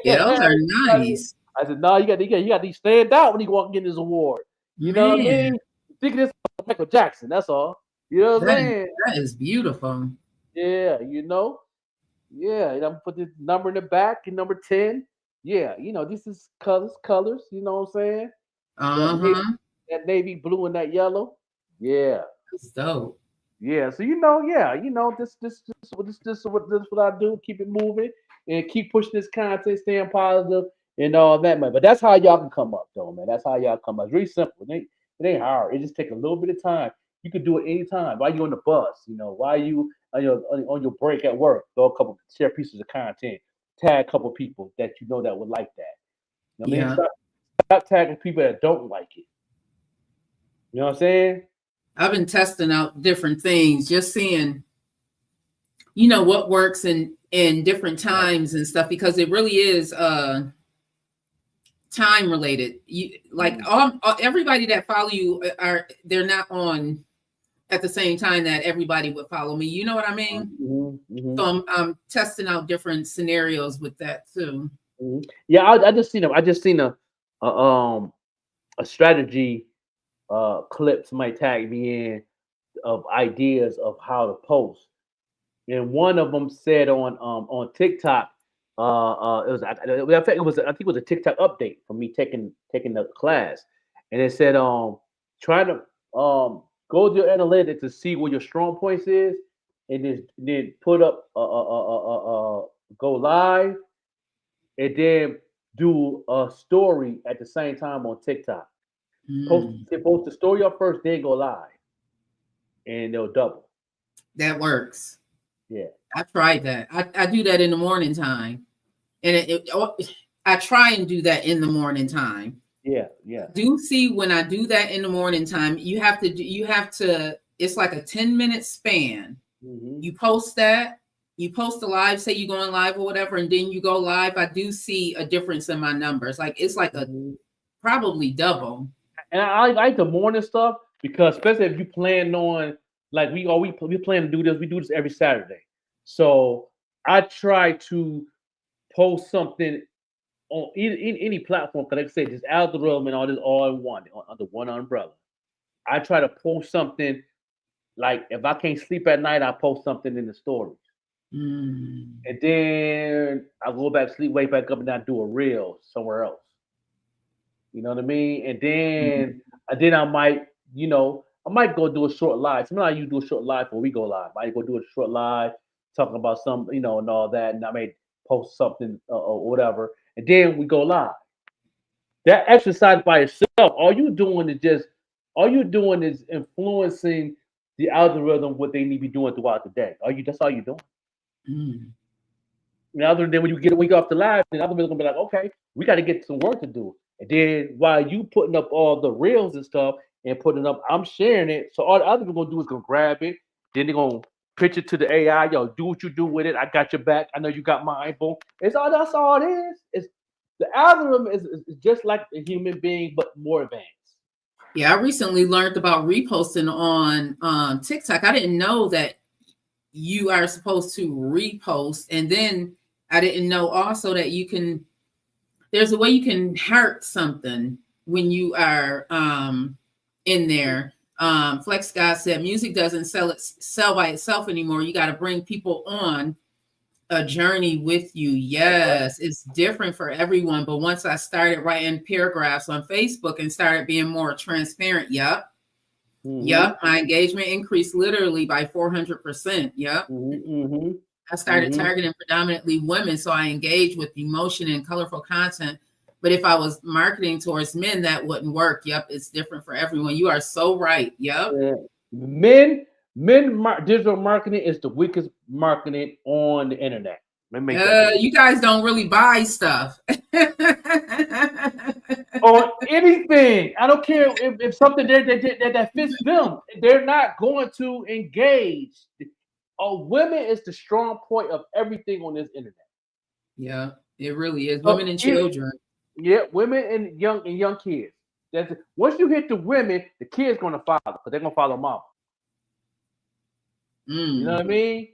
C: Yeah, those are nice.
A: I said, no, you got to stand out when you walk in his award. You know what I mean? Think of this Michael Jackson. That's all. You know what I'm saying?
C: That is beautiful.
A: Yeah, you know. Yeah, and I'm gonna put this number in the back, and number 10. Yeah, this is colors. You know what I'm saying? That navy blue and that yellow. Yeah.
C: That's dope.
A: Yeah. So this what I do. Keep it moving and keep pushing this content, staying positive and all that, man. But that's how y'all can come up, though, man. That's how y'all come up. It's really simple. It ain't hard. It just take a little bit of time. You can do it anytime. While you on the bus, while you on your break at work, share pieces of content, tag a couple people that you know that would like that. You know what I mean? Stop tagging people that don't like it. You know what I'm saying?
C: I've been testing out different things, just seeing, what works in different times and stuff, because it really is time related. You like everybody that follow you they're not on at the same time that everybody would follow me. You know what I mean? So I'm testing out different scenarios with that too.
A: Yeah, I just seen a strategy clip somebody tagged me in of ideas of how to post, and one of them said on TikTok, it was I think it was a TikTok update from me taking the class, and it said try to go to your analytics to see where your strong points is, and then put up go live, and then do a story at the same time on TikTok. Post the story up first, then go live, and they'll double.
C: That works.
A: Yeah,
C: I tried that. I do that in the morning time, and I try and do that in the morning time.
A: Yeah.
C: Do see when I do that in the morning time, you have to. It's like a 10-minute span. You post that. You post a live, say you're going live or whatever, and then you go live. I do see a difference in my numbers. Like it's like probably double.
A: And I like the morning stuff because especially if you plan on like we plan to do this. We do this every Saturday. So I try to post something on any platform. Because like I said, this algorithm and all this all in one under one umbrella. I try to post something like if I can't sleep at night, I post something in the stories. And then I go back to sleep, wake back up, and I do a reel somewhere else. You know what I mean? And then I might, I might go do a short live. Sometimes you do a short live before we go live. I might go do a short live talking about some, and all that, and I may post something or whatever, and then we go live. That exercise by itself, all you're doing is influencing the algorithm what they need to be doing throughout the day. That's all you're doing. And other than when you get off the live, the algorithm gonna be like, okay, we got to get some work to do. And then while you putting up all the reels and stuff and putting up, I'm sharing it. So all the other people gonna do is gonna grab it. Then they're gonna pitch it to the AI. Yo, do what you do with it. I got your back. I know you got mine. Boom. That's all it is. It's the algorithm is just like a human being, but more advanced.
C: Yeah, I recently learned about reposting on TikTok. I didn't know that you are supposed to repost, and then I didn't know also that there's a way you can heart something when you are in there. Flex God said music doesn't sell by itself anymore. You got to bring people on a journey with you. Yes, it's different for everyone. But once I started writing paragraphs on Facebook and started being more transparent, yep, my engagement increased literally by 400%. Yep. I started targeting predominantly women, so I engage with emotion and colorful content. But if I was marketing towards men, that wouldn't work. Yep, it's different for everyone. You are so right. Yep.
A: Men digital marketing is the weakest marketing on the internet.
C: You guys don't really buy stuff.
A: Or anything. I don't care if something that fits them. They're not going to engage. Women is the strong point of everything on this internet.
C: Yeah, it really is. Women and children.
A: Yeah, women and young kids. That's it. Once you hit the women, the kids gonna follow because they're gonna follow mama. You know what I mean?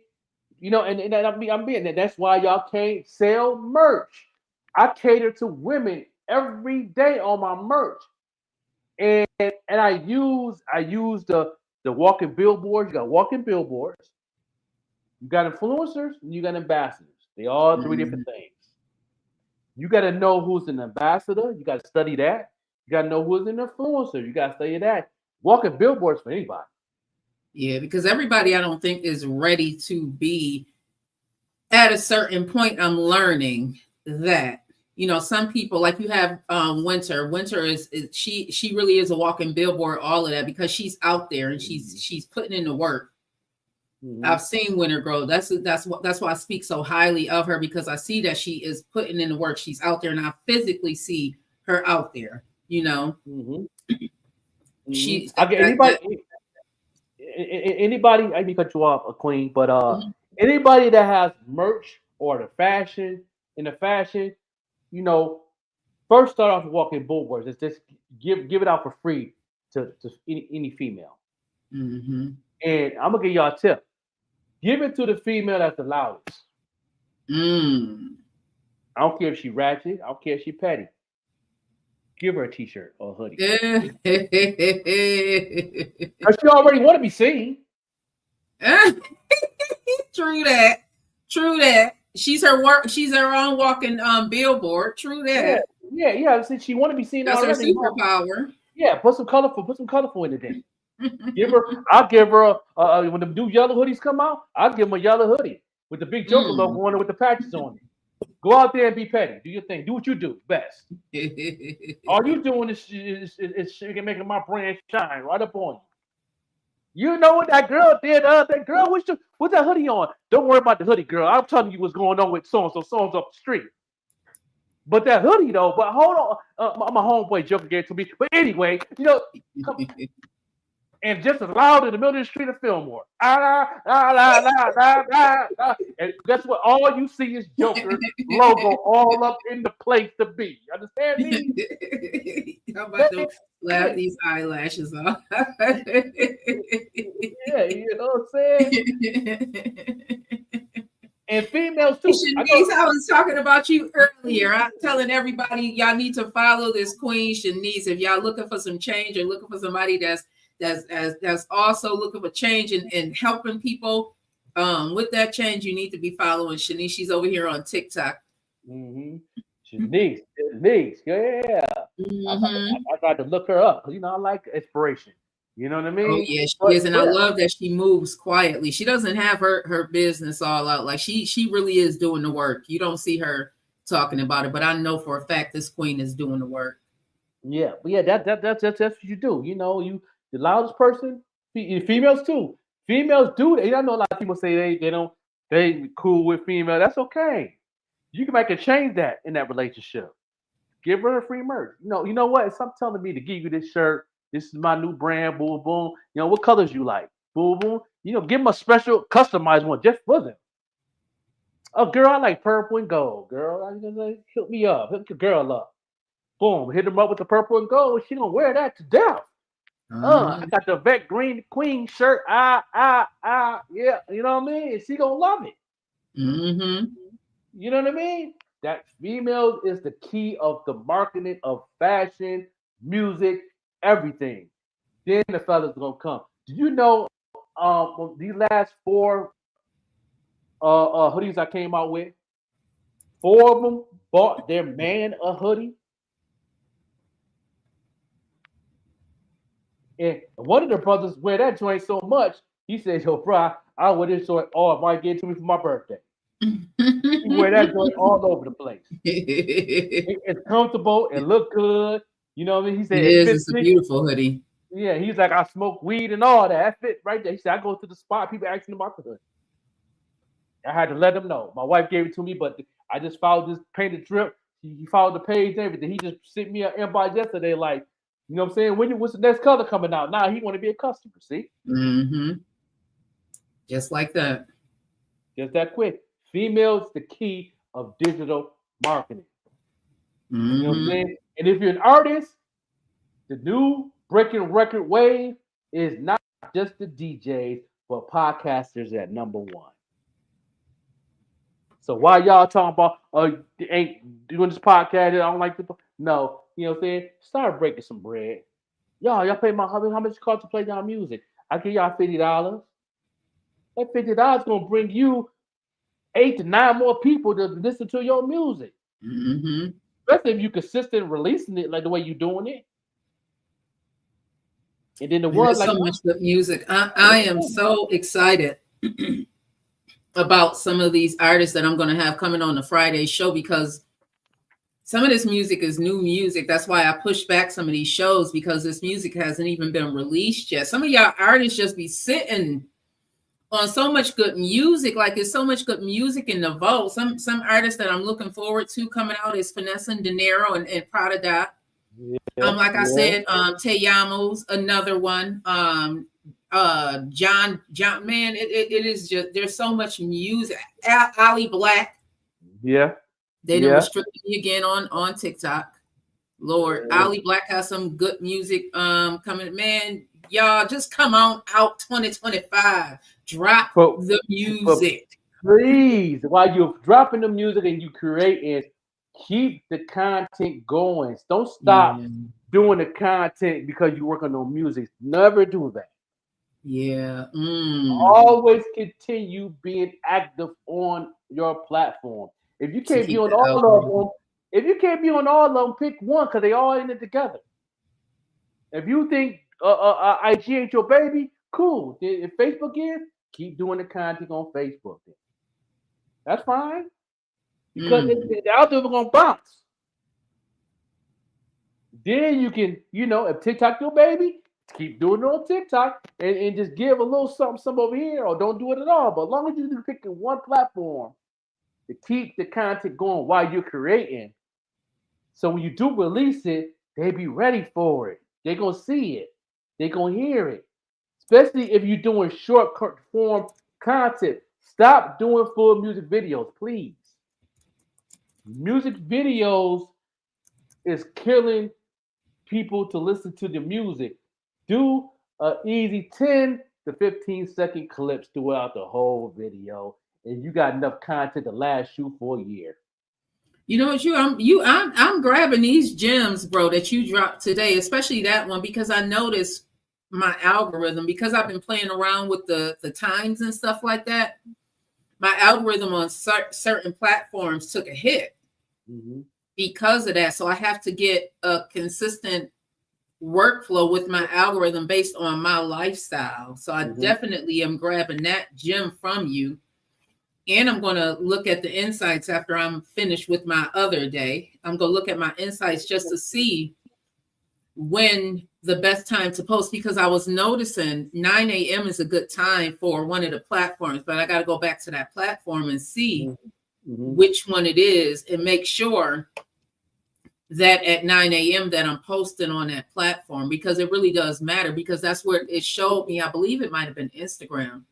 A: And I'm being that. That's why y'all can't sell merch. I cater to women every day on my merch, and I use the walking billboards. You got walking billboards. You got influencers and you got ambassadors. They all three different things. You got to know who's an ambassador. You got to study that. You got to know who's an influencer. You got to study that. Walking billboards for anybody.
C: Yeah, because everybody I don't think is ready to be at a certain point. I'm learning that, you know, some people, like you have Winter. Winter is she really is a walking billboard, all of that, because she's out there and she's putting in the work. I've seen Winter grow. That's why I speak so highly of her, because I see that she is putting in the work. She's out there, and I physically see her out there. You know,
A: she. I get anybody. Anybody. I didn't cut you off, a queen, but anybody that has merch or the fashion, you know, first start off with walking billboards. It's just give it out for free to any female. And I'm gonna give y'all a tip. Give it to the female that's the loudest. I don't care if she ratchet. I don't care if she petty. Give her a t-shirt or a hoodie. Because she already want to be seen.
C: True that. She's her own walking billboard. True that.
A: Yeah. Since she want to be seen,
C: that's already. Her superpower.
A: Yeah, put some colorful in the day. I'll give her when the new yellow hoodies come out, I'll give them a yellow hoodie with the big Joker logo on it with the patches on it. Go out there and be petty. Do your thing. Do what you do best. All you doing is making my brand shine right up on you. You know what that girl did? That girl, what's that hoodie on? Don't worry about the hoodie, girl. I'm telling you what's going on with so-and-so, songs up the street. But that hoodie, though, but hold on. My homeboy Joker gave it to me. But anyway, you know, and just as loud in the middle of the street of Fillmore. And guess what? All you see is Joker logo all up in the place to be. You understand me?
C: I'm about to laugh these eyelashes off.
A: Yeah, you know what I'm saying? And females too.
C: Shanice, I was talking about you earlier. I'm telling everybody y'all need to follow this Queen Shanice. If y'all looking for some change or looking for somebody that's also looking for change and helping people with that change, you need to be following Shanice. She's over here on TikTok.
A: Shanice, yeah. I tried to look her up because, you know, I like inspiration. You know what I mean?
C: Oh yeah, she is, and I love that she moves quietly. She doesn't have her business all out. Like she really is doing the work. You don't see her talking about it, but I know for a fact this queen is doing the work.
A: Yeah, but yeah, that's what you do. You know, you the loudest person. Females too. Females do. I know a lot of people say they cool with female. That's okay. You can make a change that in that relationship. Give her a free merch. You know what? Stop telling me to give you this shirt. This is my new brand, boom, boom. You know, what colors you like? Boom, boom. You know, give them a special customized one just for them. Oh, girl, I like purple and gold. Girl, hook me up. Hook your girl up. Boom, hit them up with the purple and gold. She gonna wear that to death. I got the Vet Green Queen shirt. Yeah, you know what I mean? And she gonna love it. You know what I mean? That females is the key of the marketing of fashion, music, everything. Then the fellas gonna come. Do you know these last 4 hoodies I came out with? 4 of them bought their man a hoodie. And one of the brothers wear that joint so much, he said, "Yo, bro, I wear this joint all if I get it to me for my birthday." He wear that joint all over the place. It's comfortable, it look good. You know what I mean? He said
C: it's a beautiful hoodie.
A: Yeah, he's like, I smoke weed and all that. That fit right there. He said, I go to the spot, people asking about the hoodie. I had to let them know. My wife gave it to me, but I just followed this Painted Drip. He followed the page and everything. He just sent me an inbox yesterday, like, you know what I'm saying? What's the next color coming out? Now he want to be a customer, see?
C: Just like that.
A: Just that quick. Females, the key of digital marketing. You know what I'm saying? And if you're an artist, the new breaking record wave is not just the DJs, but podcasters at #1. So while y'all talking about ain't doing this podcast, I don't like the no, you know what I'm saying? Start breaking some bread. Y'all pay how much it cost to play y'all music? I give y'all $50. That $50 gonna bring you 8 to 9 more people to listen to your music.
C: Mm-hmm.
A: Especially if you're consistent releasing it like the way you're doing it. And then the
C: Man,
A: ones
C: there's
A: like
C: so much good music. I am so excited about some of these artists that I'm going to have coming on the Friday show, because some of this music is new music. That's why I push back some of these shows, because this music hasn't even been released yet. Some of y'all artists just be sitting on so much good music. Like, there's so much good music in the vault. Some artists that I'm looking forward to coming out is Finesse and Dinero and Prada Dot. Like I said, Te Yamo's another one. John, man, it is just, there's so much music. Ali Black.
A: Yeah.
C: They didn't restrict me again on TikTok. Lord, Ali Black has some good music coming. Man, y'all just come on out 2025. Drop the music.
A: Please, while you're dropping the music and you creating, keep the content going. Don't stop doing the content because you're working on music. Never do that.
C: Yeah.
A: Always continue being active on your platform. If you can't be on all of them, pick one, because they all in it together. If you think IG ain't your baby, cool. If Facebook is, keep doing the content on Facebook. Then. That's fine. Because the algorithm gonna bounce. Then you can, if TikTok your baby, keep doing it on TikTok and just give a little something over here, or don't do it at all. But as long as you're picking one platform to keep the content going while you're creating, so when you do release it, they be ready for it. They're gonna see it. They're gonna hear it. Especially if you're doing short form content. Stop doing full music videos, please. Music videos is killing people to listen to the music. Do an easy 10 to 15-second clips throughout the whole video, and you got enough content to last you for a year.
C: You know what, I'm grabbing these gems, bro, that you dropped today, especially that one, because I noticed my algorithm, because I've been playing around with the times and stuff like that. My algorithm on certain platforms took a hit because of that. So I have to get a consistent workflow with my algorithm based on my lifestyle. So I definitely am grabbing that gem from you. And I'm going to look at the insights after I'm finished with my other day. I'm going to look at my insights just to see when the best time to post, because I was noticing 9 a.m. is a good time for one of the platforms, but I got to go back to that platform and see which one it is, and make sure that at 9 a.m. that I'm posting on that platform, because it really does matter, because that's where it showed me. I believe it might have been Instagram.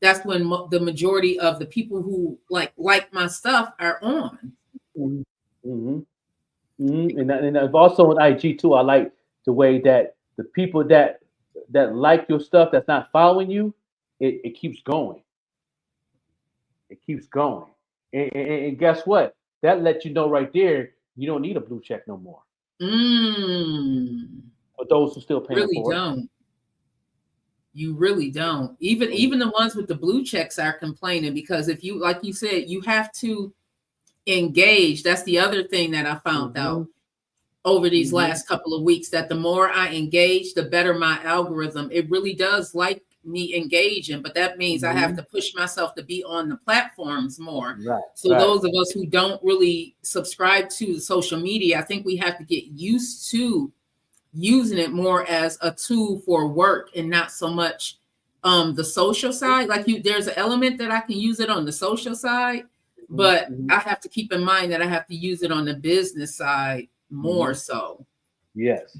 C: That's when the majority of the people who like my stuff are on.
A: And also on IG too. I like the way that the people that like your stuff that's not following you, it keeps going. It keeps going. And guess what? That lets you know right there, you don't need a blue check no more. For those who still paying
C: really
A: for
C: don't.
A: it.
C: You really don't. Even the ones with the blue checks are complaining, because if you, like you said, you have to engage. That's the other thing that I found out over these last couple of weeks, that the more I engage, the better my algorithm. It really does like me engaging, but that means I have to push myself to be on the platforms more. So those of us who don't really subscribe to social media, I think we have to get used to using it more as a tool for work and not so much the social side. Like there's an element that I can use it on the social side, but I have to keep in mind that I have to use it on the business side more so.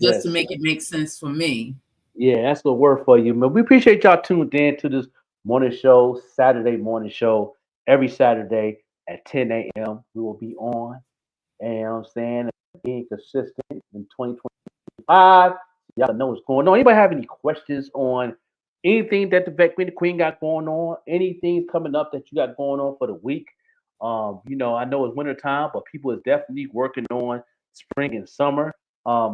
C: Just to make it make sense for me.
A: Yeah, that's the word for you, man. We appreciate y'all tuned in to this morning show, Saturday morning show, every Saturday at 10 a.m. We will be on. And you know what I'm saying? Being consistent in 2025. Y'all know what's going on. Anybody have any questions on anything that the Vet Queen, the Queen got going on? Anything coming up that you got going on for the week? I know it's winter time, but people is definitely working on spring and summer. I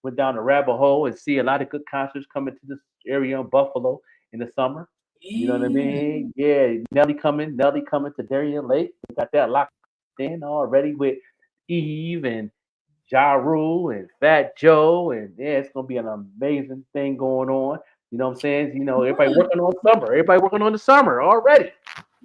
A: went down the rabbit hole and see a lot of good concerts coming to this area in Buffalo in the summer. You know what I mean? Yeah, Nelly coming to Darien Lake. We got that locked in already with Eve and Ja Rule and Fat Joe, and yeah, it's gonna be an amazing thing going on. You know what I'm saying? You know, everybody working on summer. Everybody working on the summer already.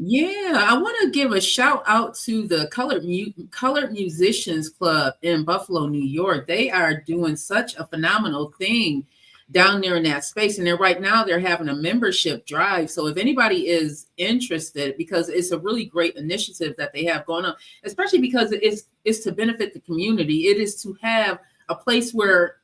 C: Yeah, I want to give a shout out to the Colored Musicians Club in Buffalo, New York. They are doing such a phenomenal thing down there in that space. And right now they're having a membership drive. So if anybody is interested, because it's a really great initiative that they have going on, especially because it's to benefit the community. It is to have a place where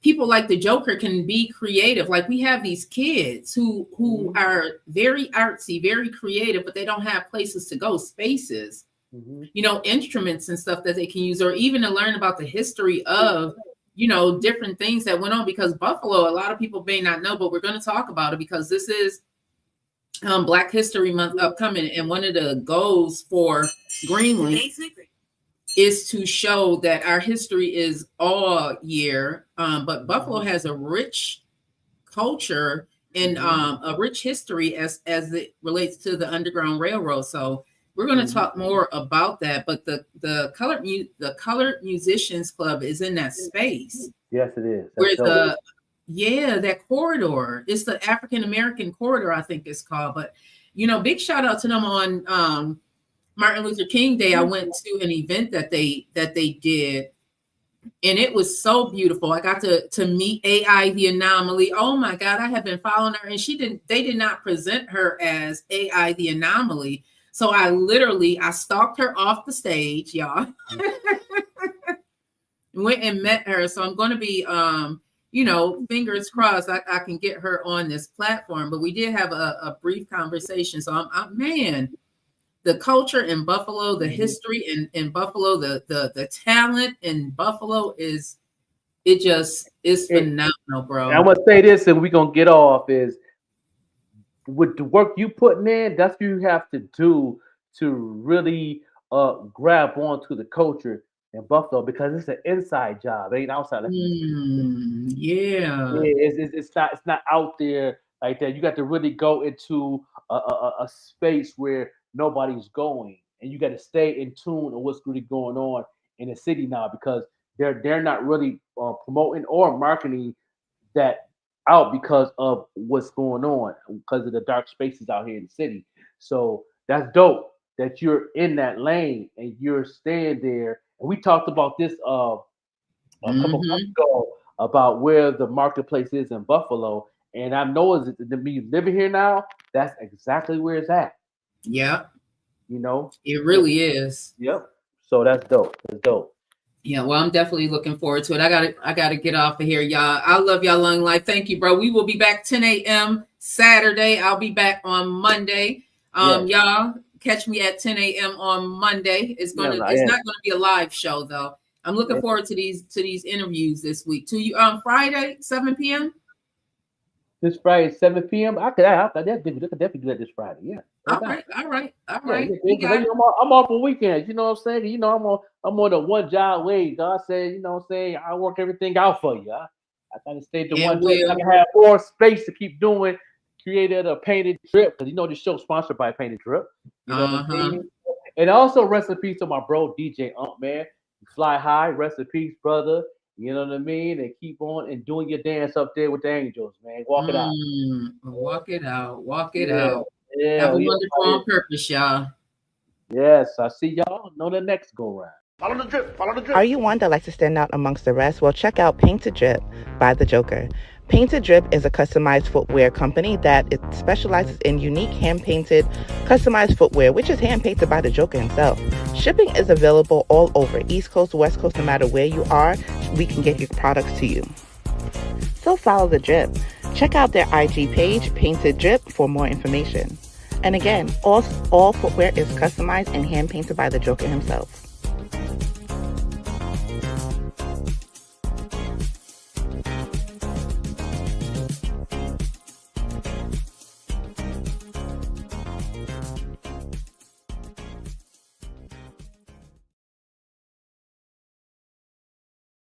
C: people like the Joker can be creative. Like we have these kids who are very artsy, very creative, but they don't have places to go, spaces, you know, instruments and stuff that they can use, or even to learn about the history of, you know, different things that went on. Because Buffalo, a lot of people may not know, but we're going to talk about it because this is Black History Month upcoming. And one of the goals for Greenlink is to show that our history is all year, but Buffalo has a rich culture and a rich history as it relates to the Underground Railroad. So we're going to talk more about that. But the Colored Musicians Club is in that space.
A: Yes, it is.
C: Where that corridor. It's the African American corridor, I think it's called. But you know, big shout out to them on Martin Luther King Day. I went to an event that they did, and it was so beautiful. I got to meet AI the Anomaly. Oh my God, I have been following her, and they did not present her as AI the Anomaly. So I stalked her off the stage, y'all. Went and met her. So I'm going to be you know, fingers crossed I can get her on this platform. But we did have a brief conversation. So I'm man, the culture in Buffalo, the history in Buffalo, the talent in Buffalo is phenomenal, bro.
A: And I'm gonna say this, and we're gonna get off, is with the work you putting in, that's what you have to do to really grab onto the culture in Buffalo, because it's an inside job. It ain't outside. It's not out there like that. You got to really go into a space where nobody's going, and you got to stay in tune on what's really going on in the city now, because they're not really promoting or marketing that out because of what's going on, because of the dark spaces out here in the city. So that's dope that you're in that lane and you're staying there. And we talked about this a couple months ago about where the marketplace is in Buffalo, and I know to me living here now, that's exactly where it's at.
C: Yeah.
A: You know,
C: it really is.
A: Yep. So that's dope. That's dope.
C: Yeah, well, I'm definitely looking forward to it. I gotta get off of here, y'all. I love y'all long life. Thank you, bro. We will be back 10 a.m. Saturday. I'll be back on Monday. Y'all catch me at 10 a.m. on Monday. It's not gonna be a live show though. I'm looking forward to these interviews this week. To you Friday, 7 p.m.
A: This Friday, 7 p.m. I could definitely do that this Friday. Yeah.
C: All right.
A: Yeah, I'm off on weekends. You know what I'm saying? You know, I'm on a one job wage. God said, you know what I'm saying? I work everything out for you. I gotta stay to one job. I can have more space to keep doing. Created a Painted Drip, because you know this show sponsored by Painted Drip. You know what I'm saying? And also rest in peace to my bro DJ Unk, man. Fly high, rest in peace, brother. You know what I mean? And keep on and doing your dance up there with the angels, man. Walk it out.
C: Walk it out. Walk it out. Yeah, have a wonderful on purpose, y'all.
A: Yes, I see y'all on the next go round.
B: Follow the drip. Follow the drip. Are you one that likes to stand out amongst the rest? Well, check out Painted Drip by The Joker. Painted Drip is a customized footwear company that it specializes in unique hand-painted, customized footwear, which is hand-painted by The Joker himself. Shipping is available all over, East Coast, West Coast, no matter where you are, we can get your products to you. So follow The Drip. Check out their IG page, Painted Drip, for more information. And again, all footwear is customized and hand-painted by The Joker himself.